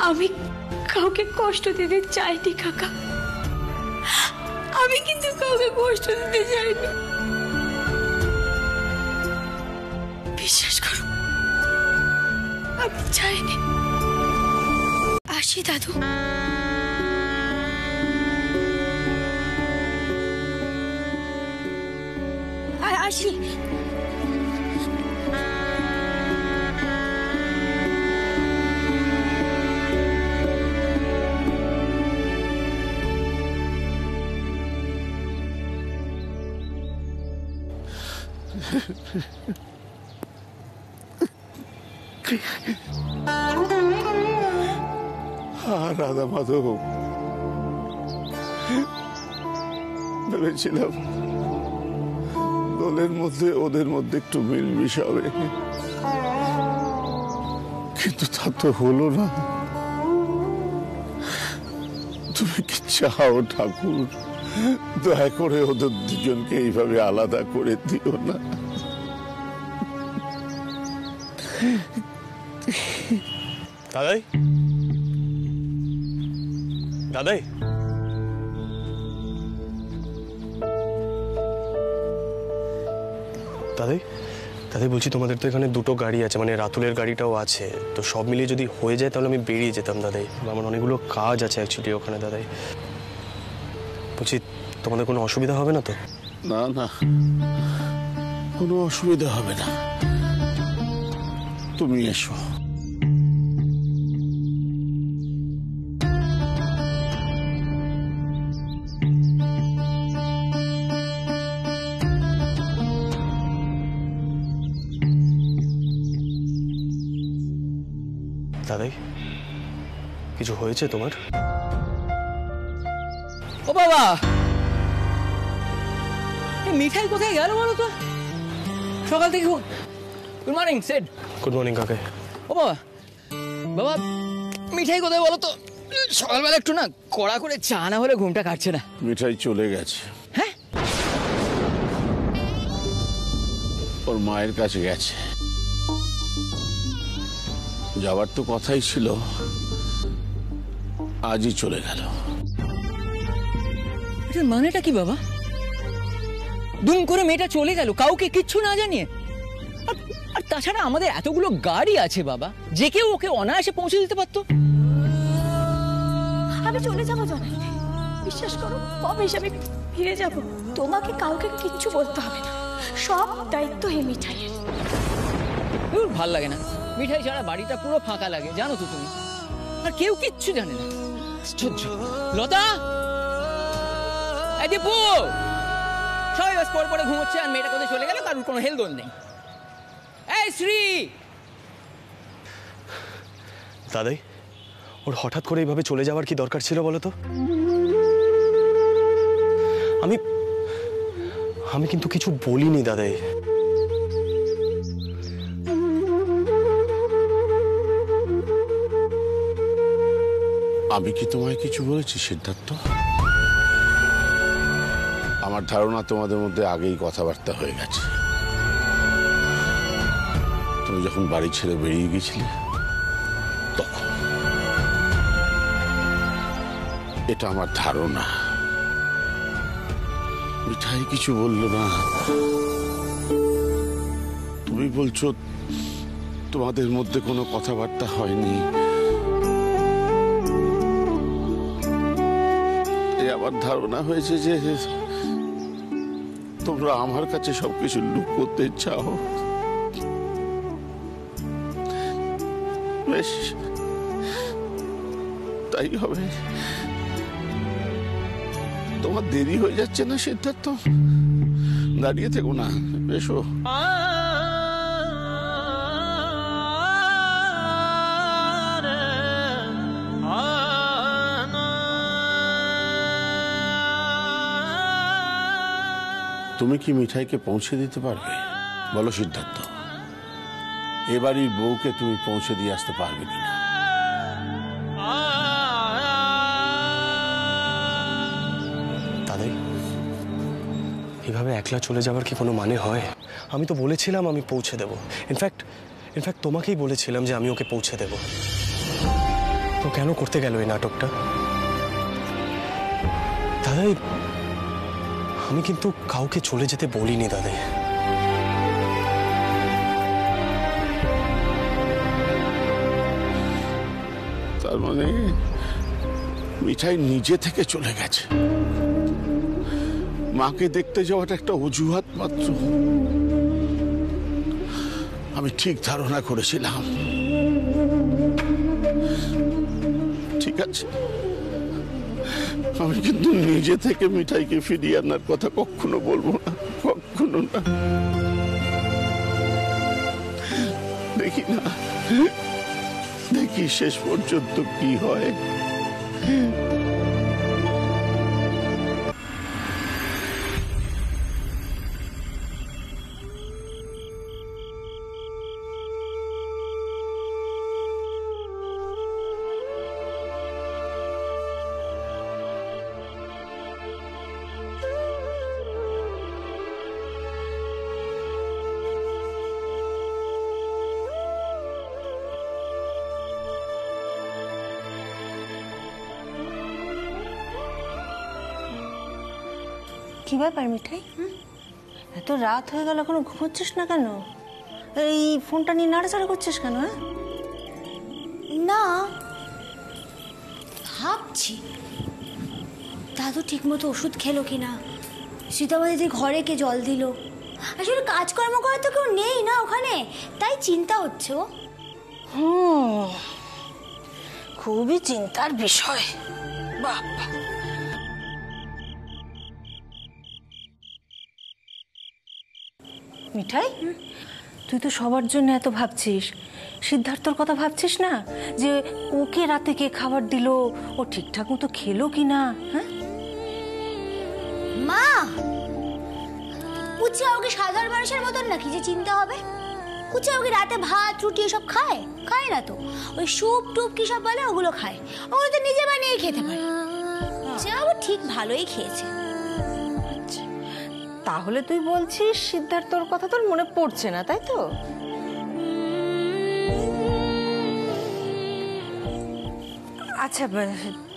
আমি কাউকে কষ্ট দিতে চাইনি কাকা, আমি কিন্তু কাউকে কষ্ট দিতে চাইনি। বিশ্বাস করো, আমি চাইনি। আসি দাদু। আসি। রাধা মাধব, ভেবেছিলাম দলের মধ্যে ওদের মধ্যে একটু মিলমিশ হবে, কিন্তু তা তো হলো না। তুমি কি চাও ঠাকুর, দয়া করে ওদের দুজনকে এইভাবে আলাদা করে দিও না। দাদাই, দাদাই, দাদাই, দাদাই বলছি তোমাদের তো এখানে দুটো গাড়ি আছে, মানে রাতুলের গাড়িটাও আছে, তো সব মিলিয়ে যদি হয়ে যায় তাহলে আমি বেরিয়ে যেতাম দাদাই। আমার অনেকগুলো কাজ আছে অ্যাকচুয়ালি ওখানে দাদাই। বলছি তোমাদের কোনো অসুবিধা হবে না তো? না না, কোনো অসুবিধা হবে না, তুমি এসো। দাদাই, কিছু হয়েছে তোমার? ও বাবা, মিঠাই কোথায় গেল বলো তো? সকাল থেকে। Good morning said. Good morning কাকে। ও বাবা, বাবা মিঠাই কোথায় বলো তো? সকালবেলা একটু না কড়া করে চা না হলে ঘুমটা কাটছে না। মিঠাই চলে গেছে। হ্যাঁ, ওর মায়ের কাছে গেছে। যাবার তো কথাই ছিল, আজই চলে গেল। এটার মানেটা কি বাবা? দুম করে মেয়েটা চলে গেল কাউকে কিচ্ছু না জানিয়ে। আর তাছাড়া আমাদের এতগুলো গাড়ি আছে বাবা, যে কেউ ওকে অনায়াসে পৌঁছে দিতে পারতো। আমি চলে যাবো জনাই, বিশ্বাস করো, কবে হিসাবে ফিরে যাব। তোমাকে কাউকে কিচ্ছু বলতে হবে না, সব দায়িত্ব এই মিঠাইয়ের। ভাল লাগে না, মিঠাই ছাড়া বাড়িটা পুরো ফাঁকা লাগে জানো তো তুমি, আর কেউ কিচ্ছু জানে না। আশ্চর্য। লতা, দীপু, সবাই বাস পর পরে ঘুমোচ্ছে আর মেয়েটা কোথায় চলে গেল কারোর কোনো হেলদোল নেই। এই শ্রী। দাদাই, ওর হঠাৎ করে এইভাবে চলে যাওয়ার কি দরকার ছিল বলো তো? আমি কিন্তু কিছু বলিনি দাদাই। আমি কি তোমায় কিছু বলেছি সিদ্ধার্থ? আমার ধারণা তোমাদের মধ্যে আগেই কথাবার্তা হয়ে গেছে। তুমি যখন বাড়ি ছেড়ে বেরিয়ে গেছিলে তখন। এটা আমার ধারণা। মিঠাই কিছু বললো না, তুমি বলছো তোমাদের মধ্যে কোনো কথাবার্তা হয়নি। আমার ধারণা হয়েছে যে তোমরা আমার কাছে সবকিছু লুকোতে চাও। বেশ, তাই হবে। তোমার দেরি হয়ে যাচ্ছে না সিদ্ধার্থ? দাঁড়িয়ে থেকো না, এসো। তুমি কি মিঠাইকে পৌঁছে দিতে পারবে? বলো সিদ্ধার্থ, এবারই বউকে তুমি পৌঁছে দিয়ে আসতে পারবে কিনা? দাদাই, এভাবে একলা চলে যাওয়ার কি কোনো মানে হয়? আমি তো বলেছিলাম আমি পৌঁছে দেব। ইনফ্যাক্ট তোমাকেই বলেছিলাম যে আমি ওকে পৌঁছে দেব। তো কেন করতে গেল এই নাটকটা? দাদাই, আমি কিন্তু কাউকে চলে যেতে বলিনি দাদাই। তার মানে মিঠাই নিজে থেকে চলে গেছে। মাকে দেখতে যাওয়াটা একটা অজুহাত মাত্র। আমি ঠিক ধারণা করেছিলাম। ঠিক আছে, আমি কিন্তু নিজে থেকে মিঠাইকে ফিরিয়ে আনার কথা কখনো বলবো না, কখনো না। দেখি না, দেখি শেষ পর্যন্ত কি হয়। কি ব্যাপার মিঠাই? এত রাত হয়ে গেল, এখনো ঘুমোচ্ছিস না কেন? এই ফোনটা নিয়ে নাড়াচাড়া করছিস কেন? না, ভাবছি দাদু ঠিকমতো ওষুধ খেলো কিনা, সীতামা দিদি ঘরে কে জল দিল। আসলে কাজকর্ম করা তো কেউ নেই না ওখানে, তাই চিন্তা হচ্ছে। ও খুবই চিন্তার বিষয়। বাবা, মিঠাই, তুই তো সবার জন্য এত ভাবছিস, সিদ্ধার্থর কথা ভাবছিস না? যে ওকে রাতে কে খাবার দিল, ও ঠিকঠাক মতো খেলো কিনা? হ্যাঁ মা, কুচি ওকে সাধারণ মানুষের মতন নাকি যে চিন্তা হবে? কুচি ওকে রাতে ভাত রুটি এসব খায়? খায় না তো। ওই স্যুপ টুপ কি সব বলে ওগুলো খায়, ওগুলো তো নিজে বানিয়ে খেতে পারে। ও ঠিক ভালোই খেয়েছে। তাহলে তুই বলছিস সিদ্ধার্থর কথা তোর মনে পড়ছে না, তাই তো? আচ্ছা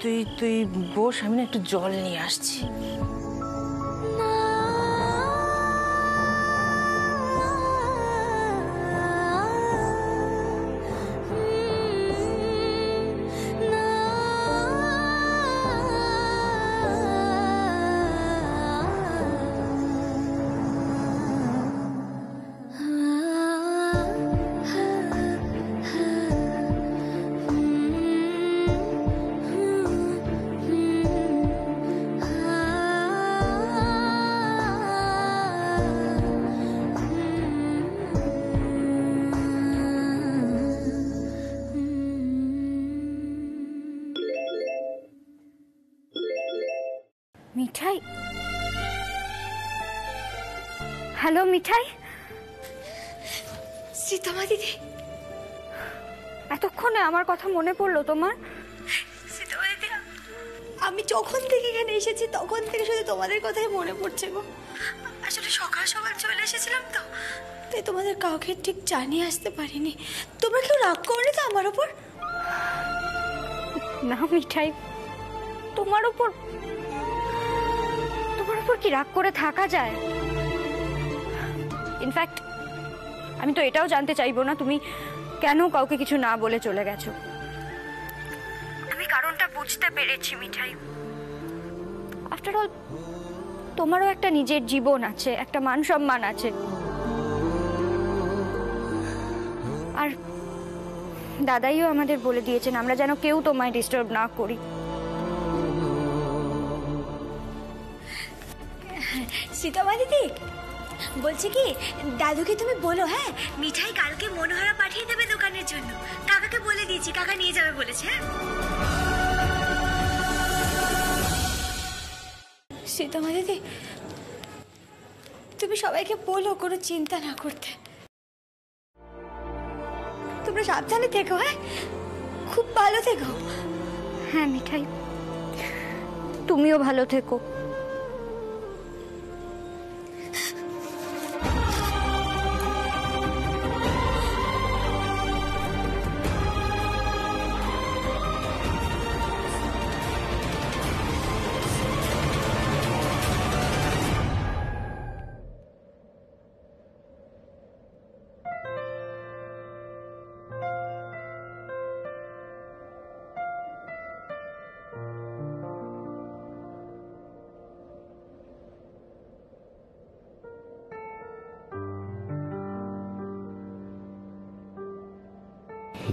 তুই তুই বস, আমি না একটু জল নিয়ে আসছি। মিঠাই, হ্যালো মিঠাই। সীতামা দিদি, এতক্ষণে আমার কথা মনে পড়লো তোমার? সীতামা দিদি, আমি যখন থেকে এখানে এসেছি তখন থেকে শুধু তোমাদের কথাই মনে পড়ছে গো। আসলে সকাল সকাল চলে এসেছিলাম তো, তাই তোমাদের কাউকে ঠিক জানিয়ে আসতে পারিনি। তোমরা কেউ রাগ করনি তো আমার ওপর? না মিঠাই, তোমার উপর কি রাগ করে থাকা যায়? ইনফ্যাক্ট আমি তো এটাও জানতে চাইবো না তুমি কেন কাউকে কিছু না বলে চলে গেছো। আমি কারণটা বুঝতে পেরেছি মিঠাই। আফটার অল তোমারও একটা নিজের জীবন আছে, একটা মান সম্মান আছে। আর দাদাইও আমাদের বলে দিয়েছেন আমরা যেন কেউ তোমায় ডিস্টার্ব না করি। সীতামা দিদি বলছি কি, দাদুকে তুমি বলো হ্যাঁ মিঠাই কালকে মনোহরা পাঠিয়ে দেবে দোকানের জন্য। কাকাকে বলে দিয়েছি, কাকা নিয়ে যাবে বলেছে। সীতামা দিদি তুমি সবাইকে বলো কোনো চিন্তা না করতে। তোমরা সাবধানে থেকো, হ্যাঁ খুব ভালো থেকো। হ্যাঁ মিঠাই, তুমিও ভালো থেকো।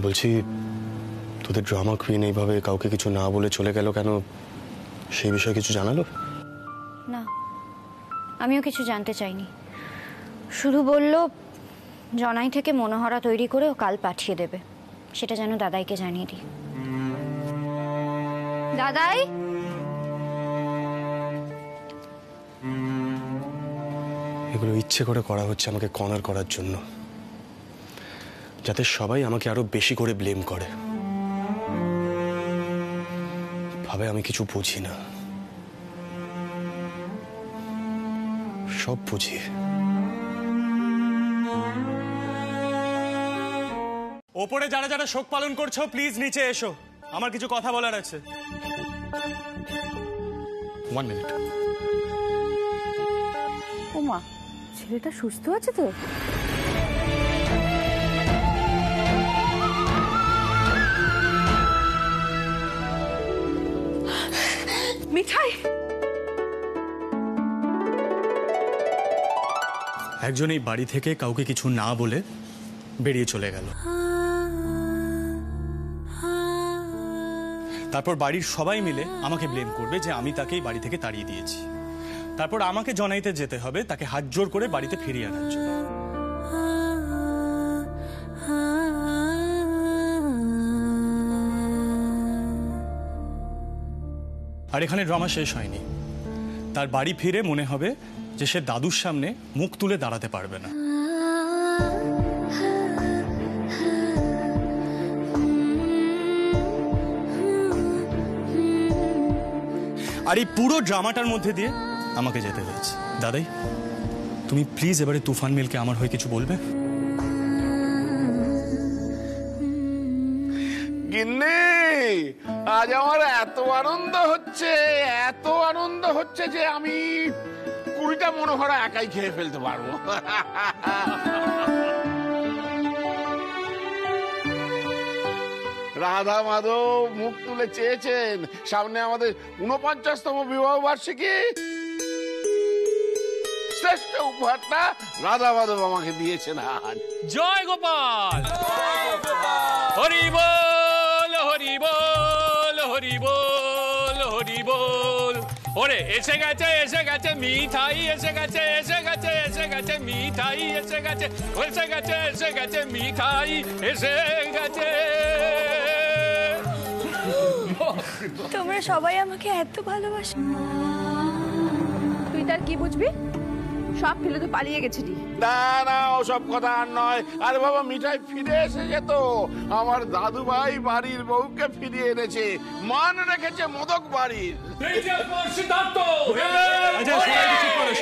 বলছি তোদের ড্রামা কুইন এইভাবে কাউকে কিছু না বলে চলে গেল কেন, সেই বিষয়ে কিছু জানালো? না, আমিও কিছু জানতে চাইনি। শুধু বলল জনাই থেকে মনোহরা তৈরি করে ও কাল পাঠিয়ে দেবে, সেটা যেন দাদাইকে জানিয়ে দিই। দাদাই, এগুলো ইচ্ছে করে করা হচ্ছে আমাকে কর্নার করার জন্য, যাতে সবাই আমাকে আরো বেশি করে ব্লেম করে, ভাবে আমি কিছু বুঝি না। সব বুঝি। ওপরে যারা যারা শোক পালন করছো প্লিজ নিচে এসো, আমার কিছু কথা বলার আছে। 1 মিনিট। ওমা, ছেলেটা সুস্থ আছে তো? মিঠাই, একজন এই বাড়ি থেকে কাউকে কিছু না বলে বেরিয়ে চলে গেল, তারপর বাড়ির সবাই মিলে আমাকে ব্লেম করবে যে আমি তাকে এই বাড়ি থেকে তাড়িয়ে দিয়েছি। তারপর আমাকে জনাইতে যেতে হবে তাকে হাত জোর করে বাড়িতে ফিরিয়ে আনার জন্য। আর এখানে ড্রামা শেষ হয়নি। তার বাড়ি ফিরে মনে হবে যে সে দাদুর সামনে মুখ তুলে দাঁড়াতে পারবে না। আর এই পুরো ড্রামাটার মধ্যে দিয়ে আমাকে যেতে হয়েছে। দাদাই, তুমি প্লিজ এবারে তুফান মিলকে আমার হয়ে কিছু বলবে? গিন্নি, আজ আমার এত আনন্দ হচ্ছে যে আমি 20টা মনোহরা একাই খেয়ে ফেলতে পারবো। রাধা মাধব মুখ তুলে চেয়েছেন, সামনে আমাদের 49তম বিবাহ বার্ষিকী, শ্রেষ্ঠ উপহারটা রাধা মাধব আমাকে দিয়েছেন আজ। জয় গোপাল, হরি বল হরি বল হরি বল হরি বল। ওরে এসে গেছে মিঠাই, এসে গেছে মিঠাই, এসে গেছে মিঠাই, এসে গেছে। তোমরা সবাই আমাকে এত ভালোবাসো। তুই তার কি বুঝবি? সব ফেলে তো পালিয়ে গেছিলি। না না, ওসব কথা আর নয়। আরে বাবা, মিঠাই ফিরে এসেছে তো। আমার দাদু ভাই বাড়ির বউকে ফিরিয়ে এনেছে, মান রেখেছে মোদক বাড়ির।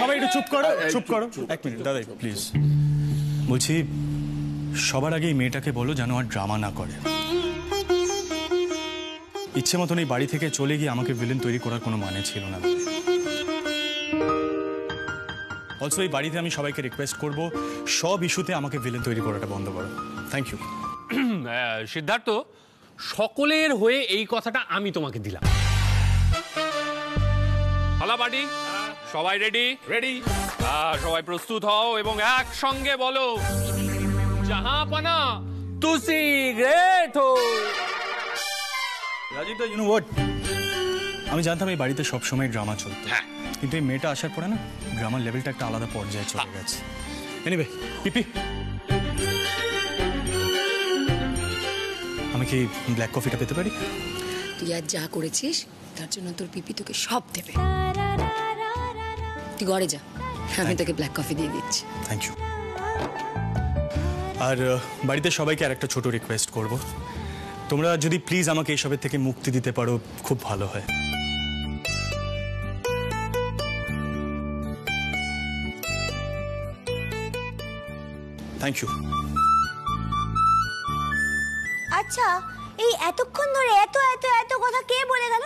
সবাই একটু চুপ করো। 1 মিনিট দাদাই প্লিজ। বলছি সবার আগে এই মেয়েটাকে বলো যেন আর ড্রামা না করে। ইচ্ছে মতন এই বাড়ি থেকে চলে গিয়ে আমাকে ভিলেন তৈরি করার কোনো মানে ছিল না। অলসো এই বাড়িতে আমি সবাইকে রিকোয়েস্ট করব সব ইস্যুতে আমাকে ভিলেন তৈরি করাটা বন্ধ করো। Thank you. সিদ্ধার্থ, সকলের হয়ে এই কথাটা আমি তোমাকে দিলাম। হ্যালো পার্টি, সবাই রেডি? সবাই প্রস্তুত হও এবং একসঙ্গে বলো, জাহাপনা তুসি great Rajiv da, you know what, আমি জানতাম এই বাড়িতে সবসময় ড্রামা চলতো, কিন্তু এই মেয়েটা আসার পরে না ড্রামার লেভেলটা একটা আলাদা পর্যায়ে চলে গেছে। এনিওয়ে, পিপি, আমি কি ব্ল্যাক কফিটা পেতে পারি? তুই আজ যা করেছিস তার জন্য তোর পিপি তোকে সব দেবে। তুই ঘরে যা, আমি তোকে ব্ল্যাক কফি দিয়ে দিচ্ছি। Thank you. আর বাড়িতে সবাইকে আর একটা ছোট রিকোয়েস্ট করব, তোমরা যদি প্লিজ আমাকে এসবের থেকে মুক্তি দিতে পারো খুব ভালো হয়। Thank you. আচ্ছা, এই এতক্ষণ ধরে এত এত এত কথা কে বলে গেল?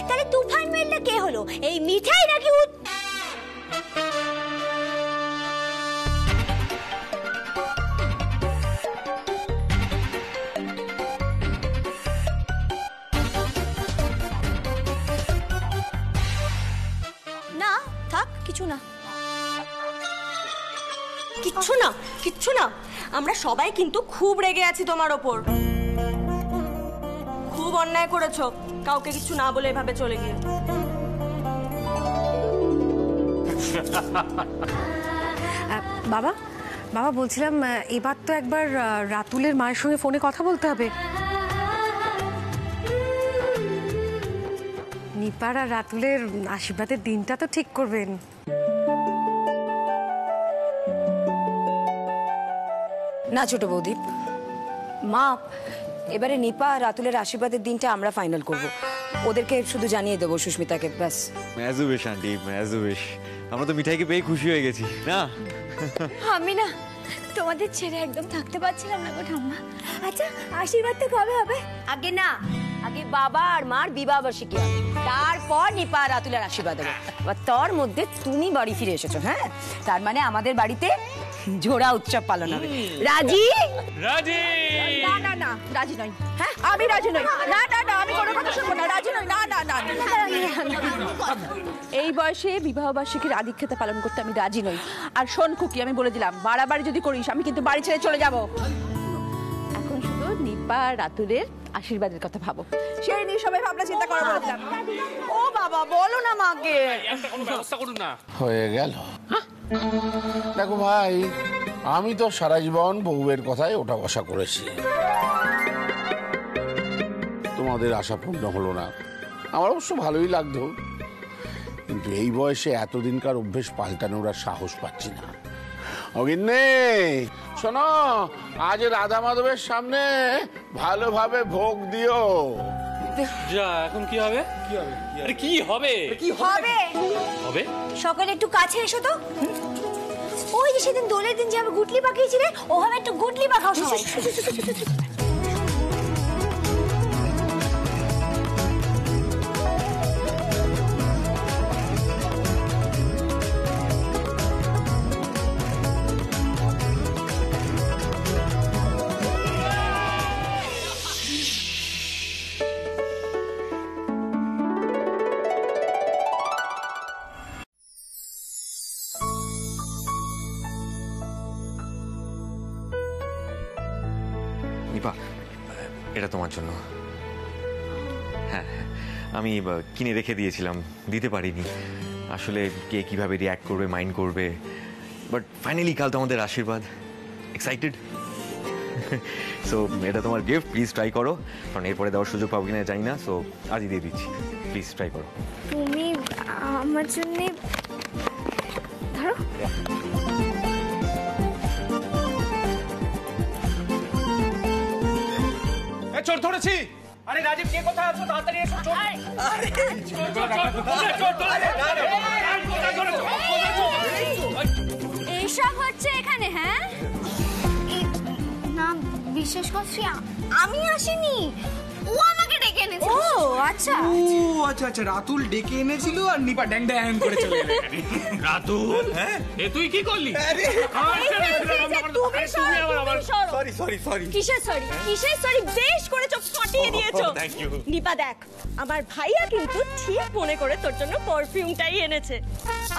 তাহলে তুফান মেলটা কে হলো? এই মিঠাই নাকি না? থাক, কিছু না, কিচ্ছু না, কিচ্ছু না। আমরা সবাই কিন্তু খুব রেগে আছি তোমার ওপর। খুব অন্যায় করেছো কাউকে কিছু না বলে এভাবে চলে গিয়ে। বাবা, বাবা বলছিলাম এবার তো একবার রাতুলের মায়ের সঙ্গে ফোনে কথা বলতে হবে। নিপার আর রাতুলের আশীর্বাদের দিনটা তো ঠিক করবেন। না ছোট বৌদি, মা এবারে নিপা আর রাতুলের আশীর্বাদের দিনটা আমরা ফাইনাল করব। ওদেরকে শুধু জানিয়ে দেবো সুস্মিতাকে, ব্যাস। ম্যাজু বেশ আন্টি, ম্যাজু বেশ। আমরা তো মিঠাইকে পেয়ে খুশি হয়ে গেছি না? আমি না তোমাদের ছেড়ে একদম থাকতে পারছিলাম না গো ঠাম্মা। আচ্ছা, আশীর্বাদটা কবে হবে? আগে না, আগে বাবা আর মার বিবাহ বার্ষিকী হবে, তারপর নিপা আর রাতুলের আশীর্বাদ হবে। এবার তোর মধ্যে তুমি বাড়ি ফিরে এসেছো, হ্যাঁ, তার মানে আমাদের বাড়িতে জোড়া উৎসব পালন হবে। রাজি? রাজি? না না না, রাজি নই। হ্যাঁ, আমি রাজি নই। না না না, আমি কোনো কথা শুনবো না, রাজি নই। না না না, এই বয়সে বিবাহ বার্ষিকীর আধিক্যতা পালন করতে আমি রাজি নই। আর শোন খুকি, আমি বলে দিলাম, বাড়াবাড়ি যদি করিস আমি কিন্তু বাড়ি ছেড়ে চলে যাব। এখন শুধু নিপা রাতুলের আশীর্বাদের কথা ভাবো, সেই নিয়ে সবাই ভাবনা চিন্তা করা বলে দিলাম। ও বাবা, বলো না মাকে। কোনো ব্যবস্থা করুন না। হয়ে গেল। দেখো ভাই, আমি তো সারা জীবন বউয়ের কথায় ওঠা বসা করেছি, তোমাদের আশা পূর্ণ হলো না। আমার অবশ্য ভালোই লাগতো, কিন্তু এই বয়সে এতদিনকার অভ্যেস পাল্টানোর আর সাহস পাচ্ছি না। অগিন্নে শোনো, আজ রাধা মাধবের সামনে ভালোভাবে ভোগ দিও। যা, এখন কি হবে? কি হবে? আরে কি হবে? কি হবে? হবে? সকালে একটু কাছে এসো তো। ওই যে সেদিন দোলের দিন যে আমি গুটলি পাকিয়েছিলে, ওভাবে একটু গুটলি পাকাও সবাই। নিপা, এটা তোমার জন্য। হ্যাঁ, আমি কিনে রেখে দিয়েছিলাম, দিতে পারিনি। আসলে কে কিভাবে রিয়্যাক্ট করবে, মাইন্ড করবে, বাট ফাইনালি কাল তোমাদের আশীর্বাদ। এক্সাইটেড। সো এটা তোমার গিফট, প্লিজ ট্রাই করো, কারণ এরপরে দেওয়ার সুযোগ পাবো কিনা জানি না। সো আজই দিয়ে দিচ্ছি, প্লিজ ট্রাই করো। তুমি আমার জন্য ধরো। চোর ধরেছি। আরে রাজীব, কে কোথায় আছো? তাড়াতাড়ি এসো। চোর। এইসব হচ্ছে এখানে? হ্যাঁ না, বিশ্বাস করছি আমি আসিনি, ও আমাকে ডেকে এনেছে। ও আচ্ছা, ও আচ্ছা আচ্ছা, রাতুল ডেকে এনেছিল আর নিপা ড্যাং ড্যাং করে চলে এলো। রাতুল, হ্যাঁ, এ তুই কি করলি? Sorry sorry sorry. কিসের সরি? কিসের সরি? বেশ করে চোখ ফাটিয়ে দিয়েছো। Thank you. নিপা দেখ, আমার ভাইয়া কিন্তু ঠিক মনে করে তোর জন্য পারফিউমটাই এনেছে।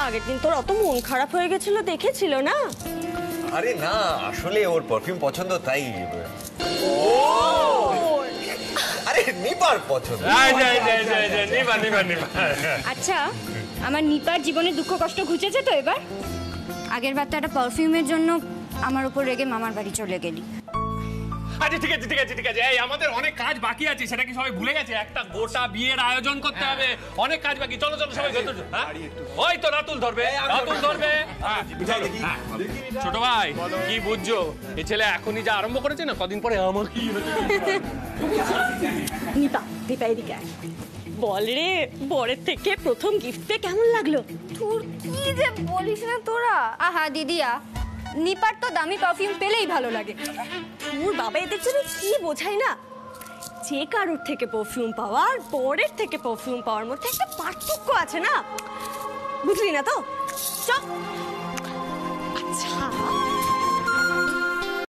আগের দিন তোর অত মন খারাপ হয়ে গেছিল, দেখেছিল না? আরে না, আসলে ওর পারফিউম পছন্দ, তাই। আরে নিপার পছন্দ। আচ্ছা, আমার নিপার জীবনে দুঃখ কষ্ট ঘুচেছে তো এবার? আগের বার তো একটা পারফিউমের জন্য আমার উপর রেগে মামার বাড়ি চলে গেলি। আচ্ছা ঠিক আছে ঠিক আছে ঠিক আছে, এই আমাদের অনেক কাজ বাকি আছে, সেটা কি সবাই ভুলে গেছে? একটা গোটা বিয়ের আয়োজন করতে হবে, অনেক কাজ বাকি। চলো চলো সবাই ভেতর চলো। হ্যাঁ? ওই তো রাতুল ধরবে, রাতুল ধরবে। ছোট ভাই কি বুঝছো, এই ছেলে এখনই যা আরম্ভ করেছে না, কদিন পরে আমার কি নিপা, দীপা এদিকে আয়। বল রে, বরের থেকে প্রথম গিফট পেয়ে কেমন লাগলো? তোর কি যে বলিস না তোরা। আহা দিদিয়া, নিপার তো দামি পারফিউম পেলেই ভালো লাগে। তোর বাবা এদের জন্য কি বোঝায় না? যে কারোর থেকে পারফিউম পাওয়া আর বরের থেকে পারফিউম পাওয়ার মধ্যে একটা পার্থক্য আছে না, বুঝলি না তো? চল। আচ্ছা